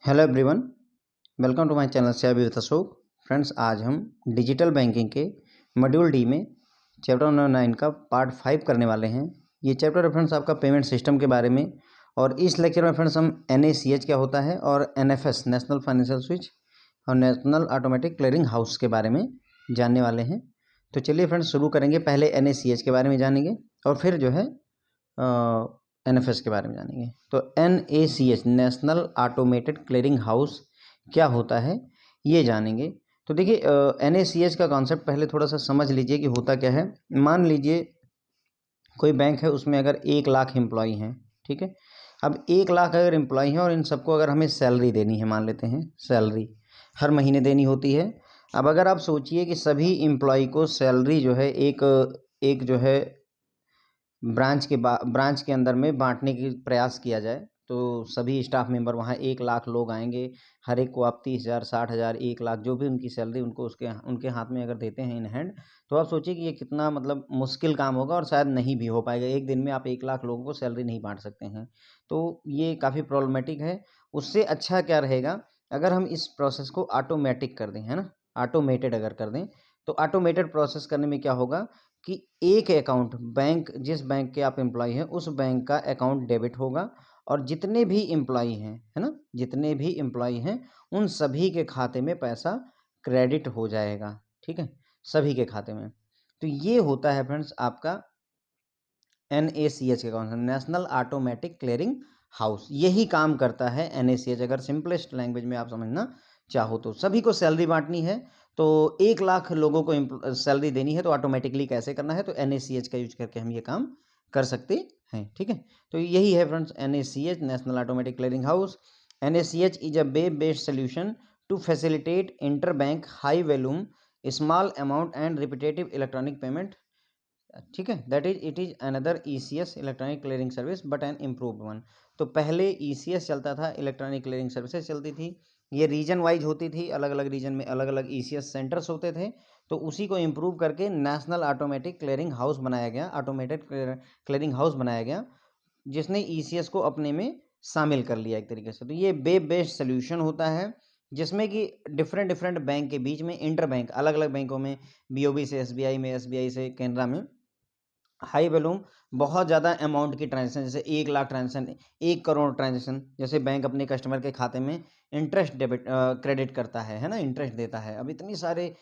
Hello everyone, welcome to my channel share with Ashok. Friends, आज हम digital banking के module D में chapter number 9 का पार्ट 5 करने वाले हैं। ये चैप्टर है फ्रेंड्स आपका पेमेंट सिस्टम के बारे में, और इस लेक्चर में फ्रेंड्स हम NACH क्या होता है और NFS नेशनल फाइनेंशियल स्विच और नेशनल ऑटोमेटिक क्लियरिंग हाउस के बारे में जानने वाले हैं। तो चलिए फ्रेंड्स शुरू करेंगे। पहले NACH के बारे में जानेंगे और फिर जो है NFS के बारे में जानेंगे। तो NACH national automated clearing house क्या होता है ये जानेंगे। तो देखिए NACH का कॉन्सेप्ट पहले थोड़ा सा समझ लीजिए कि होता क्या है। मान लीजिए कोई बैंक है, उसमें अगर 1 लाख एम्प्लॉई हैं, ठीक है। अब 1 लाख अगर एम्प्लॉई हैं और इन सबको अगर हमें सैलरी देनी है, मान लेते हैं सैलरी हर महीने देनी होती है। अब अगर आप सोचिए कि सभी एम्प्लॉई को सैलरी जो है एक एक जो है ब्रांच के अंदर में बांटने की प्रयास किया जाए, तो सभी स्टाफ मेंबर वहाँ 1 लाख लोग आएंगे। हर एक को आप 30,000 60,000 1 लाख जो भी उनकी सैलरी उनको उनके हाथ में अगर देते हैं इन हैंड, तो आप सोचिए कि ये कितना मतलब मुश्किल काम होगा और शायद नहीं भी हो पाएगा। एक दिन में आप 1 लाख लोगों को सैलरी नहीं बांट सकते हैं, तो ये काफ़ी प्रॉब्लमेटिक है। उससे अच्छा क्या रहेगा अगर हम इस प्रोसेस को ऑटोमेटिक कर दें, है ना। ऑटोमेटेड अगर कर दें, तो ऑटोमेटेड प्रोसेस करने में क्या होगा कि एक अकाउंट जिस बैंक के आप एम्प्लॉय हैं उस बैंक का अकाउंट डेबिट होगा, और जितने भी एम्प्लॉय हैं, है ना, जितने भी एम्प्लॉय हैं उन सभी के खाते में पैसा क्रेडिट हो जाएगा, ठीक है, सभी के खाते में। तो ये होता है फ्रेंड्स आपका NACH का concept, national automatic clearing house. यही काम करता है NACH। अगर सिंपलेस्ट लैंग्वेज में आप समझना चाहो तो सभी को सैलरी बांटनी है, तो 1 लाख लोगों को सैलरी देनी है, तो ऑटोमेटिकली कैसे करना है, तो NACH का यूज करके हम ये काम कर सकते हैं, ठीक है। तो यही है friends NACH national automatic clearing house. NACH is a web based solution to facilitate inter bank high volume small amount and repetitive electronic payment, ठीक है। That is it is another ECS electronic clearing service but an improved one. तो पहले ECS चलता था, electronic clearing services चलती थी। ये region wise होती थी, अलग अलग रीजन में अलग अलग ECS सेंटर्स होते थे। तो उसी को इम्प्रूव करके नेशनल ऑटोमेटिक क्लियरिंग हाउस बनाया गया, ऑटोमेटेड क्लियरिंग हाउस बनाया गया, जिसने ECS को अपने में शामिल कर लिया एक तरीके से। तो ये वेब बेस्ड सोल्यूशन होता है जिसमें कि डिफरेंट डिफरेंट बैंक के बीच में इंटर बैंक, अलग अलग बैंकों में, BOB से SBI में, SBI से कैनरा में हाई वॉल्यूम बहुत ज़्यादा अमाउंट की ट्रांजेक्शन, जैसे 1 लाख ट्रांजेक्शन, 1 करोड़ ट्रांजेक्शन, जैसे बैंक अपने कस्टमर के खाते में इंटरेस्ट क्रेडिट करता है ना, इंटरेस्ट देता है। अब इतनी सारे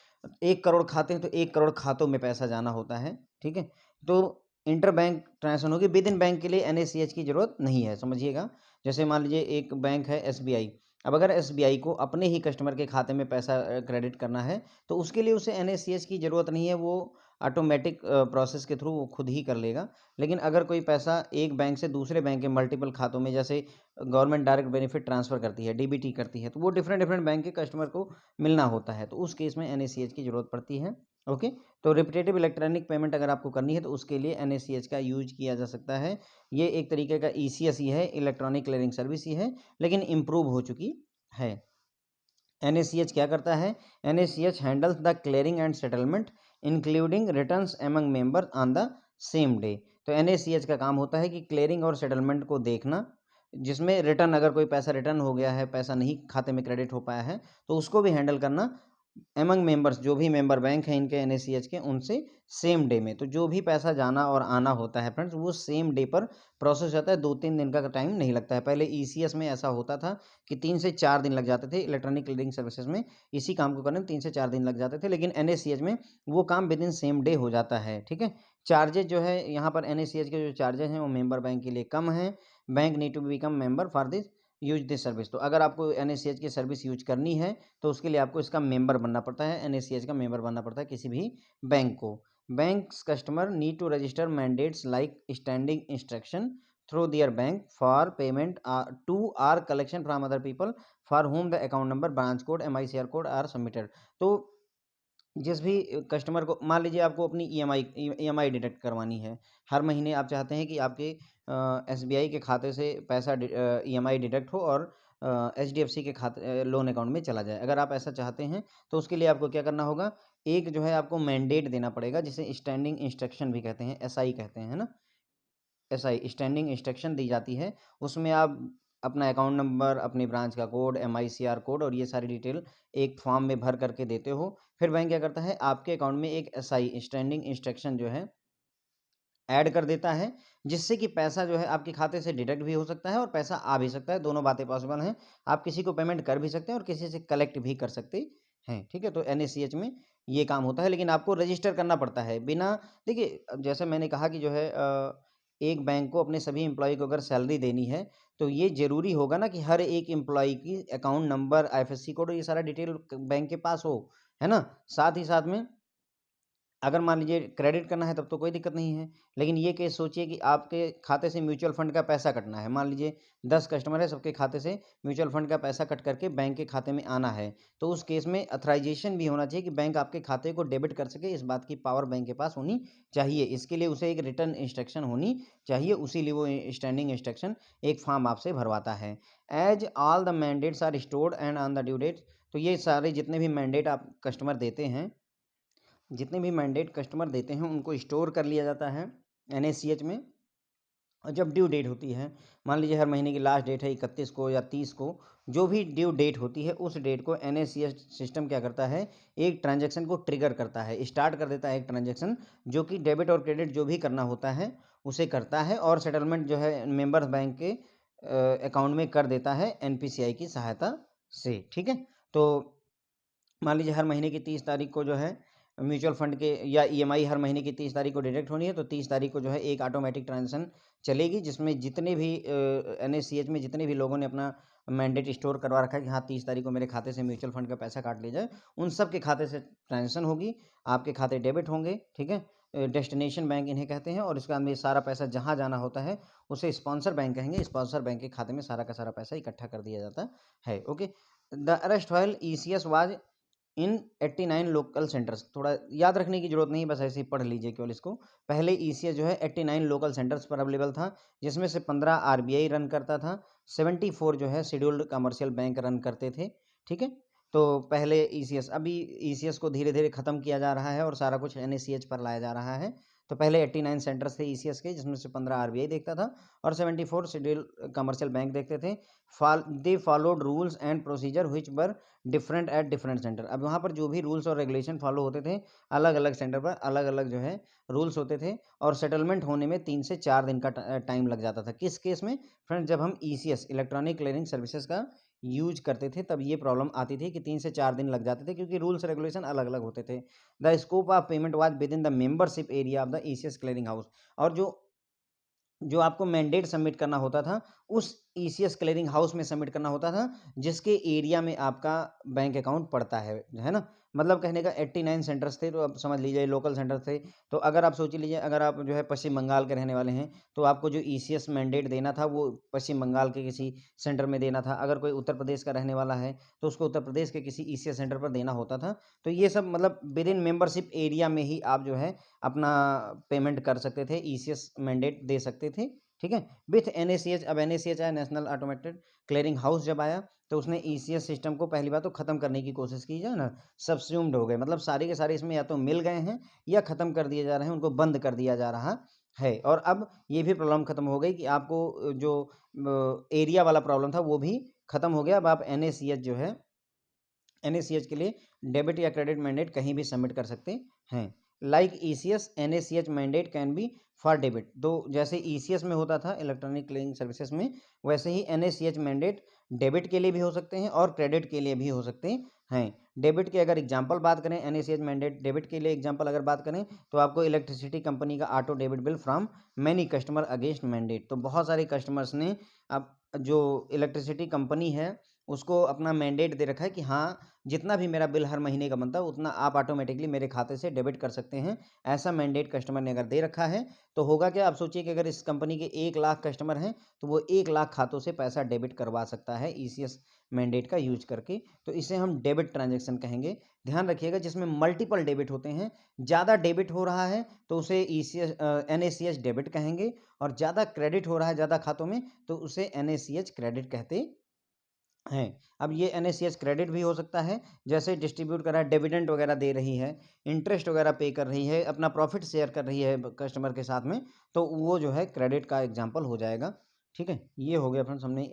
1 करोड़ खाते हैं, तो 1 करोड़ खातों में पैसा जाना होता है, ठीक है। तो इंटर बैंक ट्रांजेक्शन होगी, विद इन बैंक के लिए NACH की जरूरत नहीं है, समझिएगा। जैसे मान लीजिए एक बैंक है SBI। अब अगर SBI को अपने ही कस्टमर के खाते में पैसा क्रेडिट करना है, तो उसके लिए उसे NACH की ज़रूरत नहीं है, वो ऑटोमेटिक प्रोसेस के थ्रू वो खुद ही कर लेगा। लेकिन अगर कोई पैसा एक बैंक से दूसरे बैंक के मल्टीपल खातों में, जैसे गवर्नमेंट डायरेक्ट बेनिफिट ट्रांसफ़र करती है, DBT करती है, तो वो डिफरेंट डिफरेंट बैंक के कस्टमर को मिलना होता है, तो उस केस में NACH की ज़रूरत पड़ती है। ओके। तो रिपीटेटिव इलेक्ट्रॉनिक पेमेंट अगर आपको करनी है, तो उसके लिए NACH का यूज किया जा सकता है। ये एक तरीके का ECS ही है, इलेक्ट्रॉनिक क्लियरिंग सर्विस ही है, लेकिन इम्प्रूव हो चुकी है। NACH क्या करता है? NACH handles the clearing and settlement including returns among member on the same day. तो NACH का काम होता है कि क्लियरिंग और सेटलमेंट को देखना, जिसमें रिटर्न, अगर कोई पैसा रिटर्न हो गया है, पैसा नहीं खाते में क्रेडिट हो पाया है, तो उसको भी हैंडल करना एमंग मेंबर्स, जो भी मेंबर बैंक हैं इनके NACH के, उनसे सेम डे में। तो जो भी पैसा जाना और आना होता है फ्रेंड्स, वो सेम डे पर प्रोसेस होता है, 2-3 दिन का टाइम नहीं लगता है। पहले ECS में ऐसा होता था कि 3 से 4 दिन लग जाते थे, इलेक्ट्रॉनिक क्लियरिंग सर्विसेज में इसी काम को करने में 3 से 4 दिन लग जाते थे, लेकिन NACH में वो काम विद इन सेम डे हो जाता है, ठीक है। चार्जेज जो है यहाँ पर NACH के जो चार्जेज हैं वो मेंबर बैंक के लिए कम हैं। Bank need to become member for this use this service. तो अगर आपको NACH की सर्विस यूज करनी है, तो उसके लिए आपको इसका मेंबर बनना पड़ता है, NACH का मेंबर बनना पड़ता है किसी भी बैंक को। Banks customer need to register mandates like standing instruction through their bank for payment to or collection from other people for whom the account number, branch code, MICR code are submitted. तो जिस भी customer को, मान लीजिए आपको अपनी EMI deduct करवानी है, हर महीने आप चाहते हैं कि आपके SBI के खाते से पैसा EMI डिडक्ट हो और HDFC के खाते लोन अकाउंट में चला जाए। अगर आप ऐसा चाहते हैं, तो उसके लिए आपको क्या करना होगा, एक जो है आपको मैंडेट देना पड़ेगा, जिसे स्टैंडिंग इंस्ट्रक्शन भी कहते हैं, SI कहते हैं, है ना। SI स्टैंडिंग इंस्ट्रक्शन दी जाती है, उसमें आप अपना अकाउंट नंबर, अपनी ब्रांच का कोड, MICR कोड और ये सारी डिटेल एक फॉर्म में भर करके देते हो। फिर बैंक क्या करता है, आपके अकाउंट में एक SI स्टैंडिंग इंस्ट्रक्शन जो है ऐड कर देता है, जिससे कि पैसा जो है आपके खाते से डिडक्ट भी हो सकता है और पैसा आ भी सकता है, दोनों बातें पॉसिबल हैं। आप किसी को पेमेंट कर भी सकते हैं और किसी से कलेक्ट भी कर सकते हैं, ठीक है? तो NACH में ये काम होता है, लेकिन आपको रजिस्टर करना पड़ता है। बिना देखिए, अब जैसे मैंने कहा कि जो है एक बैंक को अपने सभी एम्प्लॉयी को अगर सैलरी देनी है, तो ये ज़रूरी होगा ना कि हर एक एम्प्लॉयी की अकाउंट नंबर, IFSC कोड और ये सारा डिटेल क बैंक के पास हो, है ना? साथ ही साथ में अगर मान लीजिए क्रेडिट करना है तब तो कोई दिक्कत नहीं है। लेकिन ये केस सोचिए कि आपके खाते से म्यूचुअल फंड का पैसा कटना है। मान लीजिए 10 कस्टमर है, सबके खाते से म्यूचुअल फंड का पैसा कट करके बैंक के खाते में आना है। तो उस केस में ऑथराइज़ेशन भी होना चाहिए कि बैंक आपके खाते को डेबिट कर सके, इस बात की पावर बैंक के पास होनी चाहिए। इसके लिए उसे एक रिटर्न इंस्ट्रक्शन होनी चाहिए, उसीलिए वो स्टैंडिंग इंस्ट्रक्शन एक फॉर्म आपसे भरवाता है। As all the mandates are stored and on the due date, तो ये सारे जितने भी मैंडेट आप कस्टमर देते हैं, जितने भी मैंडेट कस्टमर देते हैं उनको स्टोर कर लिया जाता है NACH में। और जब ड्यू डेट होती है, मान लीजिए हर महीने की लास्ट डेट है 31 को या 30 को, जो भी ड्यू डेट होती है उस डेट को NACH सिस्टम क्या करता है, एक ट्रांजैक्शन को ट्रिगर करता है, स्टार्ट कर देता है एक ट्रांजैक्शन, जो कि डेबिट और क्रेडिट जो भी करना होता है उसे करता है और सेटलमेंट जो है मेंबर्स बैंक के अकाउंट में कर देता है NPCI की सहायता से, ठीक है? तो मान लीजिए हर महीने की 30 तारीख को जो है म्यूचुअल फंड के या EMI हर महीने की 30 तारीख को डिडक्ट होनी है, तो 30 तारीख को जो है एक ऑटोमेटिक ट्रांजेक्शन चलेगी, जिसमें जितने भी NACH में जितने भी लोगों ने अपना मैंडेट स्टोर करवा रखा है कि हाँ 30 तारीख को मेरे खाते से म्यूचुअल फंड का पैसा काट लिया जाए, उन सब के खाते से ट्रांजेक्शन होगी, आपके खाते डेबिट होंगे, ठीक है? डेस्टिनेशन बैंक इन्हें कहते हैं और इसके बाद में सारा पैसा जहाँ जाना होता है उसे स्पॉन्सर बैंक कहेंगे, स्पॉन्सर बैंक के खाते में सारा का सारा पैसा इकट्ठा कर दिया जाता है। Okay, the arrest while ECS was in 89 local centres, थोड़ा याद रखने की जरूरत नहीं, बस ऐसे ही पढ़ लीजिए केवल इसको। पहले ECS जो है 89 लोकल सेंटर्स पर अवेलेबल था, जिसमें से 15 RBI रन करता था, 74 जो है शेड्यूल्ड कमर्शियल बैंक रन करते थे, ठीक है? तो पहले ECS, अभी ECS को धीरे धीरे खत्म किया जा रहा है और सारा कुछ NACH पर लाया जा रहा है। तो पहले 89 सेंटर्स थे ECS के, जिसमें से 15 RBI देखता था और 74 शेड्यूल कमर्शियल बैंक देखते थे। They followed rules and procedure which were different at different centre. अब वहाँ पर जो भी रूल्स और रेगुलेशन फॉलो होते थे, अलग अलग सेंटर पर अलग अलग जो है रूल्स होते थे और सेटलमेंट होने में 3 से 4 दिन का टाइम लग जाता था। किस केस में फ्रेंड्स, जब हम ECS इलेक्ट्रॉनिक क्लियरिंग सर्विसेज का यूज करते थे तब ये प्रॉब्लम आती थी कि 3 से 4 दिन लग जाते थे, क्योंकि रूल्स रेगुलेशन अलग अलग होते थे। The scope of payment was with in the membership area of the ECS clearing house, और जो जो आपको मैंडेट सबमिट करना होता था, उस ECS क्लियरिंग हाउस में सबमिट करना होता था, जिसके एरिया में आपका बैंक अकाउंट पड़ता है ना? मतलब कहने का 89 सेंटर्स थे, तो अब समझ लीजिए लोकल सेंटर थे। तो अगर आप सोच लीजिए, अगर आप जो है पश्चिम बंगाल के रहने वाले हैं, तो आपको जो ECS मैंडेट देना था, वो पश्चिम बंगाल के किसी सेंटर में देना था। अगर कोई उत्तर प्रदेश का रहने वाला है, तो उसको उत्तर प्रदेश के किसी ECS सेंटर पर देना होता था। तो ये सब मतलब विद इन मेंबरशिप एरिया में ही आप जो है अपना पेमेंट कर सकते थे, ECS मैंडेट दे सकते थे, ठीक है? विथ NACH, अब NACH आया, नेशनल ऑटोमेटेड क्लियरिंग हाउस जब आया, तो उसने ECS सिस्टम को पहली बात तो खत्म करने की कोशिश की, जो है ना, सबस्यूम्ड हो गए, मतलब सारे के सारे इसमें या तो मिल गए हैं या खत्म कर दिए जा रहे हैं, उनको बंद कर दिया जा रहा है। और अब ये भी प्रॉब्लम खत्म हो गई कि आपको जो एरिया वाला प्रॉब्लम था वो भी खत्म हो गया। अब आप NACH जो है, NACH के लिए डेबिट या क्रेडिट मैंडेट कहीं भी सबमिट कर सकते हैं। Like ECS, NACH mandate can be for debit. तो जैसे ECS में होता था इलेक्ट्रॉनिक क्लियरिंग सर्विसेज में, वैसे ही NACH मैंडेट डेबिट के लिए भी हो सकते हैं और क्रेडिट के लिए भी हो सकते हैं। डेबिट की अगर एग्जांपल बात करें, NACH मैंडेट डेबिट के लिए एग्जांपल अगर बात करें, तो आपको इलेक्ट्रिसिटी कंपनी का auto debit bill from many customer against mandate. तो बहुत सारे कस्टमर्स ने अब जो इलेक्ट्रिसिटी कंपनी है उसको अपना मैंडेट दे रखा है कि हाँ, जितना भी मेरा बिल हर महीने का बनता है उतना आप ऑटोमेटिकली मेरे खाते से डेबिट कर सकते हैं। ऐसा मैंडेट कस्टमर ने अगर दे रखा है, तो होगा क्या, आप सोचिए कि अगर इस कंपनी के 1 लाख कस्टमर हैं, तो वो 1 लाख खातों से पैसा डेबिट करवा सकता है ECS मैंडेट का यूज करके। तो इसे हम डेबिट ट्रांजैक्शन कहेंगे। ध्यान रखिएगा, जिसमें मल्टीपल डेबिट होते हैं, ज़्यादा डेबिट हो रहा है तो उसे NACH डेबिट कहेंगे, और ज़्यादा क्रेडिट हो रहा है ज़्यादा खातों में तो उसे NACH क्रेडिट कहते हैं। अब ये NACH क्रेडिट भी हो सकता है, जैसे डिस्ट्रीब्यूट कर रहा है, डिविडेंड वगैरह दे रही है, इंटरेस्ट वगैरह पे कर रही है, अपना प्रॉफिट शेयर कर रही है कस्टमर के साथ में, तो वो जो है क्रेडिट का एग्जांपल हो जाएगा। ठीक है, ये हो गया फ्रेंड्स, हमने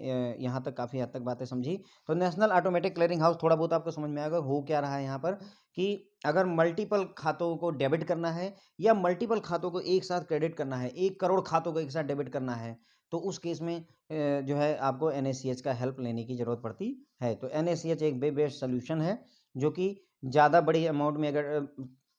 यहाँ तक काफ़ी हद तक बातें समझी। तो नेशनल ऑटोमेटिक क्लियरिंग हाउस थोड़ा बहुत आपको समझ में आएगा हो क्या रहा है यहाँ पर, कि अगर मल्टीपल खातों को डेबिट करना है या मल्टीपल खातों को एक साथ क्रेडिट करना है, 1 करोड़ खातों को एक साथ डेबिट करना है, तो उस केस में जो है आपको एनएसीएच का हेल्प लेने की ज़रूरत पड़ती है। तो एनएसीएच एक वेब बेस्ड सॉल्यूशन है, जो कि ज़्यादा बड़ी अमाउंट में, अगर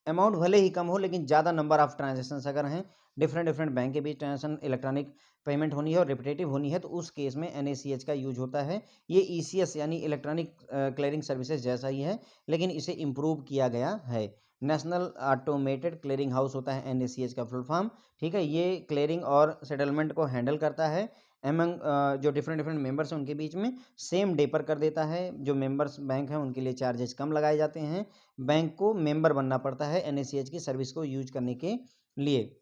अमाउंट भले ही कम हो लेकिन ज़्यादा नंबर ऑफ ट्रांज़ैक्शंस अगर हैं, डिफरेंट बैंक के बीच ट्रांज़ैक्शन इलेक्ट्रॉनिक पेमेंट होनी है और रिपिटेटिव होनी है, तो उस केस में एनएसीएच का यूज़ होता है। ये ईसीएस यानी इलेक्ट्रॉनिक क्लियरिंग सर्विसेज जैसा ही है, लेकिन इसे इम्प्रूव किया गया है। नेशनल ऑटोमेटेड क्लियरिंग हाउस होता है एनएसीएच का फुल फॉर्म, ठीक है। ये क्लियरिंग और सेटलमेंट को हैंडल करता है एमंग जो डिफरेंट मेंबर्स हैं उनके बीच में, सेम डे पर कर देता है। जो मेंबर्स बैंक हैं उनके लिए चार्जेस कम लगाए जाते हैं। बैंक को मेंबर बनना पड़ता है एनएसीएच की सर्विस को यूज करने के लिए।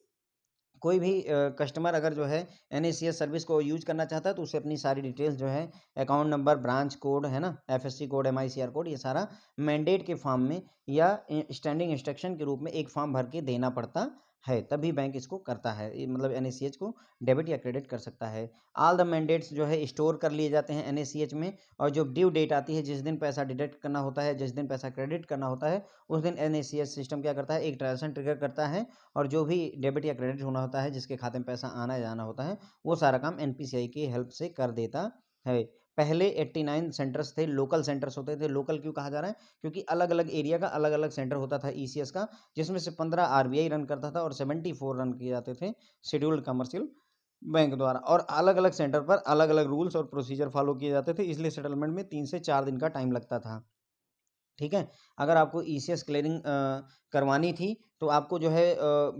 कोई भी कस्टमर अगर जो है एनएसीएस सर्विस को यूज करना चाहता है, तो उसे अपनी सारी डिटेल्स जो है, अकाउंट नंबर, ब्रांच कोड है ना, एफएससी कोड, एमआईसीआर कोड, ये सारा मैंडेट के फॉर्म में या स्टैंडिंग इंस्ट्रक्शन के रूप में एक फॉर्म भर के देना पड़ता है, तभी बैंक इसको करता है, मतलब एनएसीएच को डेबिट या क्रेडिट कर सकता है। ऑल द मैंडेट्स जो है स्टोर कर लिए जाते हैं एनएसीएच में, और जो ड्यू डेट आती है, जिस दिन पैसा डिडक्ट करना होता है, जिस दिन पैसा क्रेडिट करना होता है, उस दिन एनएसीएच सिस्टम क्या करता है, एक ट्रांजेक्शन ट्रिगर करता है, और जो भी डेबिट या क्रेडिट होना होता है, जिसके खाते में पैसा आना या जाना होता है, वो सारा काम एनपीसीआई की हेल्प से कर देता है। पहले 89 सेंटर्स थे, लोकल सेंटर्स होते थे। लोकल क्यों कहा जा रहा है? क्योंकि अलग-अलग एरिया का अलग-अलग सेंटर होता था ईसीएस का, जिसमें से 15 आरबीआई रन करता था और 74 रन किए जाते थे शेड्यूल्ड कमर्शियल बैंक द्वारा, और अलग-अलग सेंटर पर अलग-अलग रूल्स और प्रोसीजर फॉलो किए जाते थे, इसलिए सेटलमेंट में 3 से 4 दिन का टाइम लगता था। ठीक है? अगर आपको ईसीएस क्लियरिंग करवानी थी, तो आपको जो है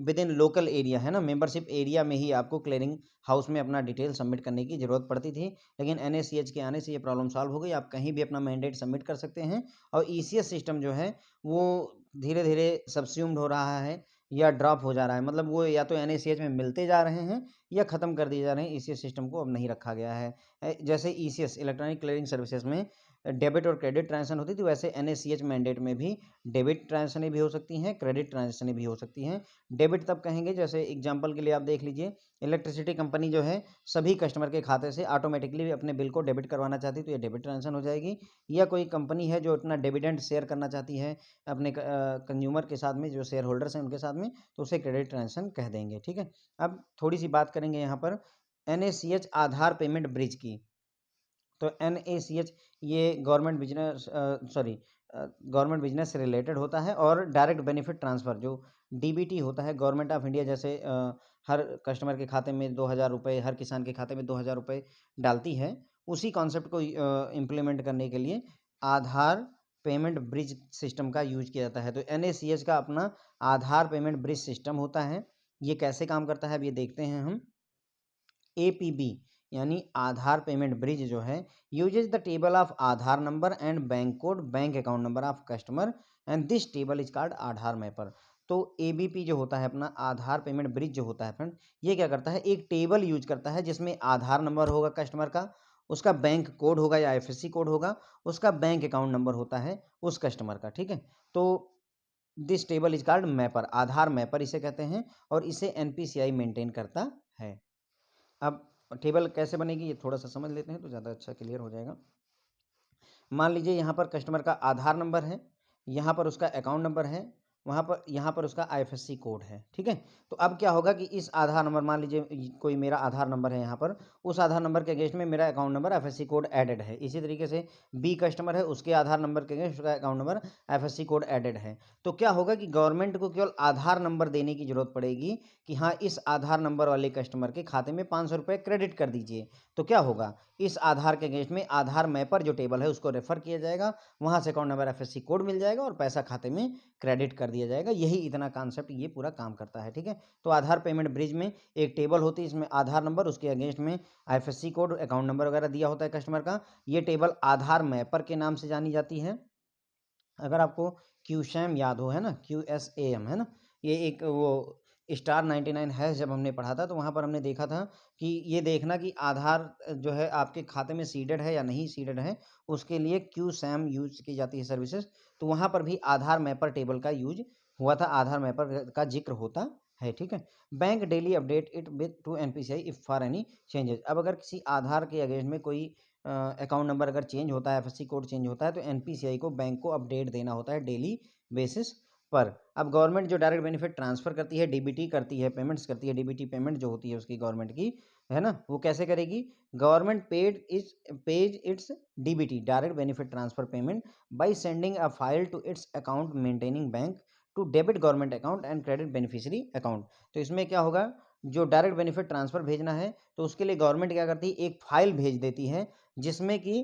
विदिन लोकल एरिया है ना, मेंबरशिप एरिया में ही आपको क्लियरिंग हाउस में अपना डिटेल सबमिट करने की ज़रूरत पड़ती थी। लेकिन एनएसीएच के आने से ये प्रॉब्लम सॉल्व हो गई, आप कहीं भी अपना मैंडेट सबमिट कर सकते हैं, और ईसीएस सिस्टम जो है, वो धीरे-धीरे सब्स्यूम्ड हो रहा है या ड्रॉप हो जा रहा है। मतलब वो या तो एनएसीएच में मिलते जा रहे हैं या ख़त्म कर दिए जा रहे हैं, ईसीएस सिस्टम को अब नहीं रखा गया है। जैसे ईसीएस इलेक्ट्रॉनिक क्लियरिंग सर्विसेज में डेबिट और क्रेडिट ट्रांज़ैक्शन होती थी, वैसे एनएसीएच मैंडेट में भी डेबिट ट्रांज़ैक्शनें भी हो सकती हैं, क्रेडिट ट्रांज़ैक्शनें भी हो सकती हैं। डेबिट तब कहेंगे, जैसे एग्ज़ाम्पल के लिए आप देख लीजिए, इलेक्ट्रिसिटी कंपनी जो है, सभी कस्टमर के खाते से ऑटोमेटिकली अपने बिल को डेबिट करवाना चाहती है, तो ये डेबिट ट्रांज़ैक्शन हो जाएगी। या कोई कंपनी है जो अपना डिविडेंड शेयर करना चाहती है अपने कंज़्यूमर के साथ में, जो शेयर होल्डर्स हैं उनके साथ में, तो उसे क्रेडिट ट्रांज़ैक्शन कह देंगे, ठीक है। अब थोड़ी-सी बात करेंगे यहाँ पर एनएसीएच आधार पेमेंट ब्रिज की। तो एनएसीएच ये गवर्नमेंट बिजनेस से रिलेटेड होता है, और डायरेक्ट बेनिफिट ट्रांसफ़र जो डीबीटी होता है, गवर्नमेंट ऑफ इंडिया जैसे हर कस्टमर के खाते में 2000 रुपये, हर किसान के खाते में 2000 रुपये डालती है, उसी कॉन्सेप्ट को इम्प्लीमेंट करने के लिए आधार पेमेंट ब्रिज सिस्टम का यूज़ किया जाता है। तो एनएसीएच का अपना आधार पेमेंट ब्रिज सिस्टम होता है। ये कैसे काम करता है, अब ये देखते हैं हम। एपीबी यानी आधार पेमेंट ब्रिज जो है, uses the table of Aadhaar number and bank code, bank account number of customer, and this table is called Aadhaar mapper. तो एबीपी जो होता है, अपना आधार पेमेंट ब्रिज जो होता है फ्रेंड, ये क्या करता है, एक टेबल यूज करता है जिसमें आधार नंबर होगा कस्टमर का, उसका बैंक कोड होगा या आईएफएससी कोड होगा, उसका बैंक अकाउंट नंबर होता है उस कस्टमर का, ठीक है। तो this table is called mapper, Aadhaar mapper इसे कहते हैं, और इसे एनपीसीआई मेंटेन करता है। अब टेबल कैसे बनेगी, ये थोड़ा-सा समझ लेते हैं तो ज़्यादा अच्छा क्लियर हो जाएगा। मान लीजिए यहाँ पर कस्टमर का आधार नंबर है, यहाँ पर उसका अकाउंट नंबर है, यहाँ पर उसका आईएफएससी कोड है, ठीक है? तो अब क्या होगा कि इस आधार नंबर, मान लीजिए कोई मेरा आधार नंबर है यहाँ पर, उस आधार नंबर के अगेंस्ट में मेरा account number IFSC code added है। इसी तरीके से बी कस्टमर है, उसके आधार नंबर के अगेंस्ट उसका account number IFSC code added है। तो क्या होगा कि गवर्नमेंट को केवल आधार नंबर देने की ज़रूरत पड़ेगी कि हाँ, इस आधार नंबर वाले कस्टमर के खाते में 500 रुपये क्रेडिट कर दीजिए। तो क्या होगा, इस आधार के अगेंस्ट में आधार मैपर जो टेबल है उसको रेफ़र किया जाएगा, वहाँ से अकाउंट नंबर आईएफएससी कोड मिल जाएगा और पैसा खाते में क्रेडिट कर दिया जाएगा। यही इतना कॉन्सेप्ट ये पूरा काम करता है, ठीक है। तो आधार पेमेंट ब्रिज में एक टेबल होती है, इसमें आधार नंबर, उसके अगेंस्ट में आईएफएससी कोड, अकाउंट नंबर वगैरह दिया होता है कस्टमर का। ये टेबल आधार मैपर के नाम से जानी जाती है। अगर आपको क्यूसैम याद हो, है ना, क्यूएसएएम, है ना, ये एक वो स्टार 99 हैश जब हमने पढ़ा था, तो वहाँ पर हमने देखा था कि ये देखना कि आधार जो है आपके खाते में सीडेड है या नहीं सीडेड है, उसके लिए क्यूसैम यूज़ की जाती है सर्विसेज। तो वहाँ पर भी आधार मैपर टेबल का यूज़ हुआ था, आधार मैपर का जिक्र होता है, ठीक है। Bank daily update it with to NPCI if for any changes. अब अगर किसी आधार के अगेंस्ट में कोई अकाउंट नंबर अगर चेंज होता है, एफएससी कोड चेंज होता है, तो एनपीसीआई को बैंक को अपडेट देना होता है डेली बेसिस पर। अब गवर्नमेंट जो डायरेक्ट बेनिफिट ट्रांसफर करती है, डीबीटी करती है, पेमेंट्स करती है, डीबीटी पेमेंट जो होती है उसकी गवर्नमेंट की, है ना, वो कैसे करेगी? Government pays its DBT direct benefit transfer payment by sending a file to its account maintaining bank to debit government account and credit beneficiary account. तो इसमें क्या होगा, जो डायरेक्ट बेनिफिट ट्रांसफर भेजना है तो उसके लिए गवर्नमेंट क्या करती है, एक फाइल भेज देती है जिसमें कि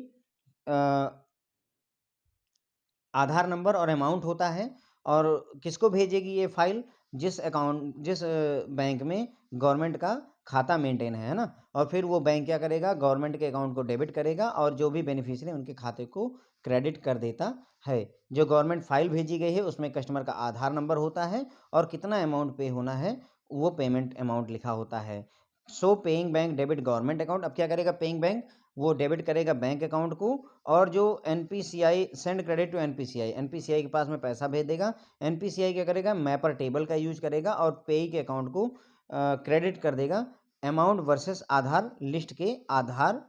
आधार नंबर और अमाउंट होता है। और किसको भेजेगी ये फाइल? जिस बैंक में गवर्नमेंट का खाता मेंटेन है ना, और फिर वो बैंक क्या करेगा, गवर्नमेंट के अकाउंट को डेबिट करेगा और जो भी बेनिफिशियरी उनके खाते को क्रेडिट कर देता है। जो गवर्नमेंट फाइल भेजी गई है उसमें कस्टमर का आधार नंबर होता है और कितना अमाउंट पे होना है वो पेमेंट अमाउंट लिखा होता है। So paying bank debit government account. अब क्या करेगा पेइंग बैंक? वो डेबिट करेगा बैंक अकाउंट को, और जो NPCI send credit to NPCI, NPCI के पास में पैसा भेज देगा। एनपीसीआई क्या करेगा, मैपर टेबल का यूज करेगा और पेई के अकाउंट को क्रेडिट कर देगा अमाउंट वर्सेस आधार लिस्ट के आधार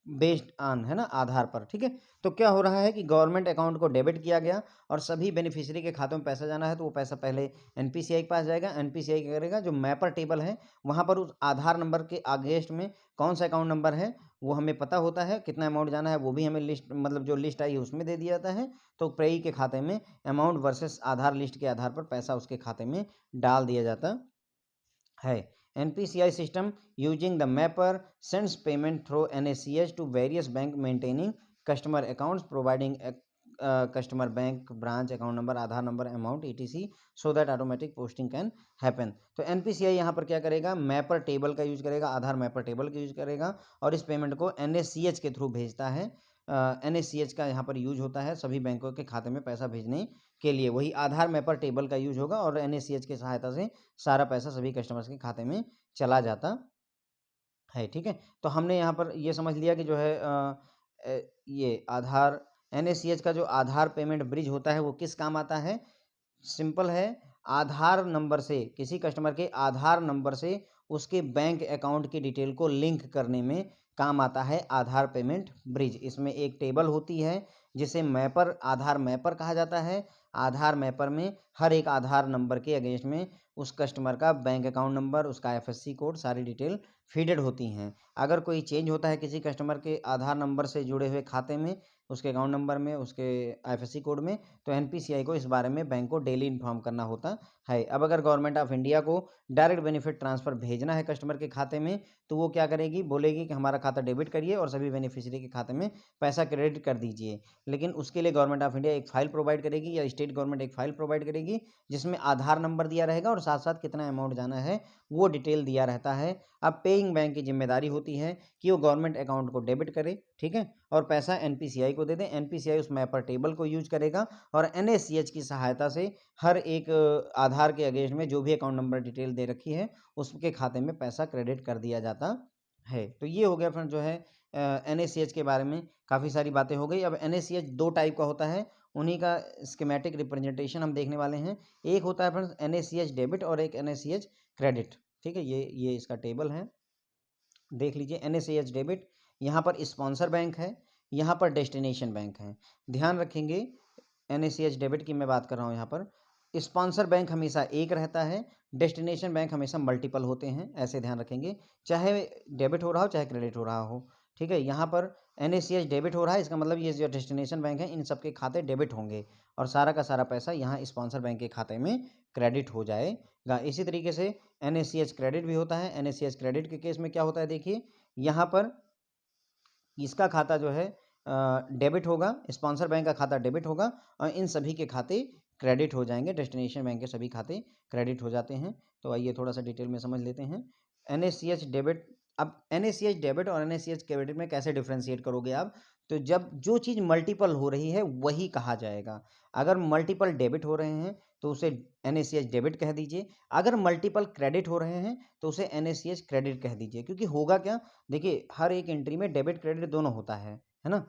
बेस्ड ऑन, है ना, आधार पर, ठीक है। तो क्या हो रहा है कि गवर्नमेंट अकाउंट को डेबिट किया गया और सभी बेनिफिशियरी के खातों में पैसा जाना है तो वो पैसा पहले एनपीसीआई के पास जाएगा। एनपीसीआई क्या करेगा, जो मैपर टेबल है वहाँ पर उस आधार नंबर के अगेंस्ट में कौन सा अकाउंट नंबर है वो हमें पता होता है, कितना अमाउंट जाना है वो भी हमें लिस्ट, मतलब जो लिस्ट आई है उसमें दे दिया जाता है। तो प्रेई के खाते में अमाउंट वर्सेस आधार लिस्ट के आधार पर पैसा उसके खाते में डाल दिया जाता है। NPCI system using the mapper sends payment through NACH to various bank maintaining customer accounts providing customer bank branch account number Aadhaar number amount etc so that automatic posting can happen. तो एनपीसीआई यहाँ पर क्या करेगा, mapper table का use करेगा, Aadhaar mapper table का use करेगा और इस पेमेंट को एनएसीएच के थ्रू भेजता है। एनएसीएच का यहाँ पर यूज होता है सभी बैंकों के खाते में पैसा भेजने के लिए। वही आधार मैपर टेबल का यूज होगा और एनएसीएच की सहायता से सारा पैसा सभी कस्टमर्स के खाते में चला जाता है, ठीक है। तो हमने यहाँ पर ये समझ लिया कि जो है ये आधार एनएसीएच का जो आधार पेमेंट ब्रिज होता है वो किस काम आता है। सिंपल है, आधार नंबर से, किसी कस्टमर के आधार नंबर से उसके बैंक अकाउंट की डिटेल को लिंक करने में काम आता है आधार पेमेंट ब्रिज। इसमें एक टेबल होती है जिसे मैपर, आधार मैपर कहा जाता है। आधार मैपर में हर एक आधार नंबर के अगेंस्ट में उस कस्टमर का बैंक अकाउंट नंबर, उसका आईएफएससी कोड, सारी डिटेल फीडेड होती हैं। अगर कोई चेंज होता है किसी कस्टमर के आधार नंबर से जुड़े हुए खाते में, उसके अकाउंट नंबर में, उसके आईएफएससी कोड में, तो एनपीसीआई को इस बारे में बैंक को डेली इन्फॉर्म करना होता है। अब अगर गवर्नमेंट ऑफ इंडिया को डायरेक्ट बेनिफिट ट्रांसफर भेजना है कस्टमर के खाते में तो वो क्या करेगी, बोलेगी कि हमारा खाता डेबिट करिए और सभी बेनिफिशियरी के खाते में पैसा क्रेडिट कर दीजिए। लेकिन उसके लिए गवर्नमेंट ऑफ इंडिया एक फाइल प्रोवाइड करेगी या स्टेट गवर्नमेंट एक फाइल प्रोवाइड करेगी जिसमें आधार नंबर दिया रहेगा और साथ साथ कितना अमाउंट जाना है वो डिटेल दिया रहता है। अब पेइंग बैंक की जिम्मेदारी होती है कि वो गवर्नमेंट अकाउंट को डेबिट करे, ठीक है, और पैसा एनपीसीआई को दे दे। एनपीसीआई उस मैपर टेबल को यूज करेगा और एनएसीएच की सहायता से हर एक आधार के अगेंस्ट में जो भी अकाउंट नंबर डिटेल दे रखी है उसके खाते में पैसा क्रेडिट कर दिया जाता है। तो ये हो गया फ्रेंड जो है एनएसीएच के बारे में काफ़ी सारी बातें हो गई। अब एनएसीएच दो टाइप का होता है, उन्हीं का स्कीमेटिक रिप्रेजेंटेशन हम देखने वाले हैं। एक होता है फ्रेंड्स एनएसीएच डेबिट और एक एनएसीएच क्रेडिट, ठीक है। ये इसका टेबल है, देख लीजिए। एनएसीएच डेबिट, यहाँ पर स्पॉन्सर बैंक है, यहाँ पर डेस्टिनेशन बैंक है। ध्यान रखेंगे एनएसीएच डेबिट की मैं बात कर रहा हूँ यहाँ पर। स्पॉन्सर बैंक हमेशा एक रहता है, डेस्टिनेशन बैंक हमेशा मल्टीपल होते हैं, ऐसे ध्यान रखेंगे, चाहे डेबिट हो रहा हो चाहे क्रेडिट हो रहा हो, ठीक है। यहाँ पर एनएसीएच डेबिट हो रहा है, इसका मतलब ये जो डेस्टिनेशन बैंक है इन सबके खाते डेबिट होंगे और सारा का सारा पैसा यहाँ स्पॉन्सर बैंक के खाते में क्रेडिट हो जाएगा। इसी तरीके से एनएसीएच क्रेडिट भी होता है। एनएसीएच क्रेडिट के केस में क्या होता है, देखिए यहाँ पर इसका खाता जो है डेबिट होगा, स्पॉन्सर बैंक का खाता डेबिट होगा और इन सभी के खाते क्रेडिट हो जाएंगे। डेस्टिनेशन बैंक के सभी खाते क्रेडिट हो जाते हैं। तो आइए थोड़ा सा डिटेल में समझ लेते हैं एनएसीएच डेबिट। अब एनएसीएच डेबिट और एनएसीएच क्रेडिट में कैसे डिफ्रेंशिएट करोगे आप, तो जब जो चीज़ मल्टीपल हो रही है वही कहा जाएगा। अगर मल्टीपल डेबिट हो रहे हैं तो उसे एनएसीएच डेबिट कह दीजिए, अगर मल्टीपल क्रेडिट हो रहे हैं तो उसे एनएसीएच क्रेडिट कह दीजिए। क्योंकि होगा क्या, देखिए हर एक एंट्री में डेबिट क्रेडिट दोनों होता है ना।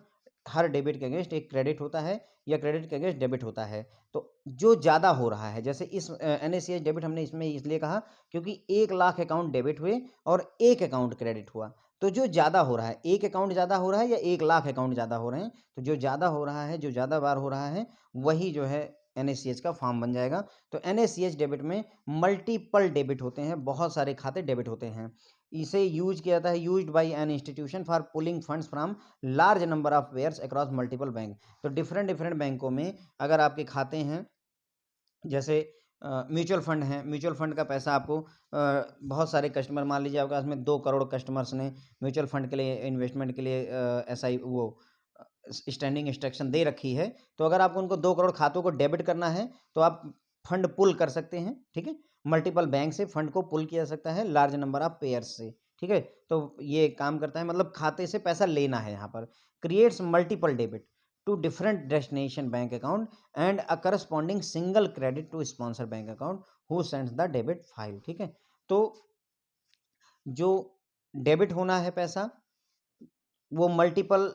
हर डेबिट के अगेंस्ट एक क्रेडिट होता है या क्रेडिट के अगेंस्ट डेबिट होता है। तो जो ज़्यादा हो रहा है, जैसे इस एनएसीएच डेबिट हमने इसमें इसलिए कहा क्योंकि 1 लाख अकाउंट डेबिट हुए और 1 अकाउंट क्रेडिट हुआ। तो जो ज़्यादा हो रहा है, 1 अकाउंट ज़्यादा हो रहा है या 1 लाख अकाउंट ज़्यादा हो रहे हैं, तो जो ज़्यादा हो रहा है, जो ज़्यादा बार हो रहा है, वही जो है एनएसीएच का फॉर्म बन जाएगा। तो एनएसीएच डेबिट में मल्टीपल डेबिट होते हैं, बहुत सारे खाते डेबिट होते हैं। इसे यूज़ किया जाता है, used by an institution for pulling funds from large number of pairs across multiple bank. तो डिफरेंट डिफरेंट बैंकों में अगर आपके खाते हैं, जैसे म्यूचुअल फंड है, म्यूचुअल फंड का पैसा आपको बहुत सारे कस्टमर, मान लीजिए आपके पास में 2 करोड़ कस्टमर्स ने म्यूचुअल फंड के लिए इन्वेस्टमेंट के लिए एसआई वो स्टैंडिंग इंस्ट्रक्शन दे रखी है। तो अगर आपको उनको 2 करोड़ खातों को डेबिट करना है तो आप फंड पुल कर सकते हैं, ठीक है। मल्टीपल बैंक से फंड को पुल किया जा सकता है लार्ज नंबर ऑफ पेयर्स से, ठीक है। तो ये काम करता है, मतलब खाते से पैसा लेना है यहाँ पर। Creates multiple debit to different destination bank account and a corresponding single credit to sponsor bank account who sends the debit file, ठीक है। तो जो डेबिट होना है पैसा, वो मल्टीपल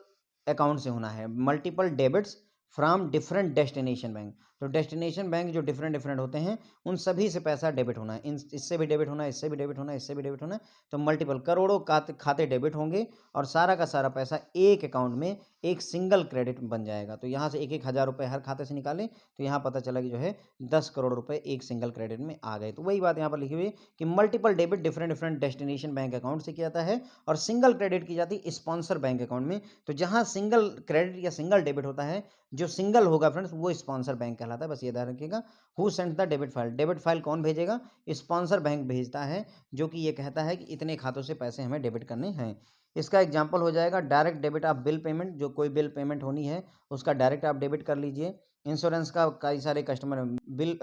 अकाउंट से होना है, multiple debits from different destination bank. तो डेस्टिनेशन बैंक जो डिफरेंट डिफरेंट होते हैं, उन सभी से पैसा डेबिट होना है, इससे भी डेबिट होना है, इससे भी डेबिट होना है, इससे भी डेबिट होना है। तो मल्टीपल करोड़ों खाते डेबिट होंगे और सारा का सारा पैसा एक अकाउंट में एक सिंगल क्रेडिट बन जाएगा। तो यहाँ से 1-1 हज़ार रुपये हर खाते से निकाले तो यहाँ पता चला कि जो है 10 करोड़ रुपए एक सिंगल क्रेडिट में आ गए। तो वही बात यहाँ पर लिखी हुई है कि multiple debit different different destination bank account से किया जाता है और सिंगल क्रेडिट की जाती है स्पॉन्सर बैंक अकाउंट में। तो जहाँ सिंगल क्रेडिट या सिंगल डेबिट होता है, जो सिंगल होगा फ्रेंड्स, वो स्पॉन्सर बैंक कहलाता है, बस ये ध्यान रखिएगा। Who sends the debit file, debit file कौन भेजेगा? स्पॉन्सर बैंक भेजता है, जो कि ये कहता है कि इतने खातों से पैसे हमें डेबिट करने हैं। इसका एग्जाम्पल हो जाएगा direct debit of bill payment, जो कोई बिल पेमेंट होनी है उसका डायरेक्ट आप डेबिट कर लीजिए। इंश्योरेंस का कई सारे कस्टमर बिल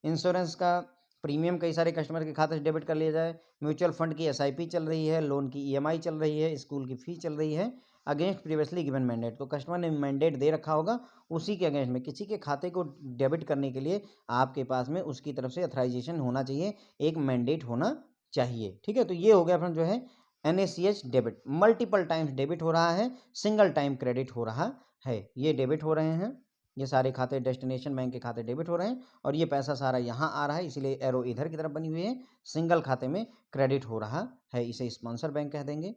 इंश्योरेंस का प्रीमियम कई सारे कस्टमर के खाते से डेबिट कर लिया जाए। म्यूचुअल फंड की एसआईपी चल रही है, लोन की ईएमआई चल रही है, स्कूल की फीस चल रही है, अगेंस्ट प्रीवियसली गिवन मैंडेट। तो कस्टमर ने मैंडेट दे रखा होगा, उसी के अगेंस्ट में किसी के खाते को डेबिट करने के लिए आपके पास में उसकी तरफ से अथराइजेशन होना चाहिए, एक मैंडेट होना चाहिए, ठीक है। तो ये हो गया अपना जो है NACH debit. Multiple times debit हो रहा है, सिंगल टाइम क्रेडिट हो रहा है। ये डेबिट हो रहे हैं, ये सारे खाते डेस्टिनेशन बैंक के खाते डेबिट हो रहे हैं और ये पैसा सारा यहाँ आ रहा है, इसलिए एरो इधर की तरफ बनी हुई है। सिंगल खाते में क्रेडिट हो रहा है, इसे स्पॉन्सर बैंक कह देंगे।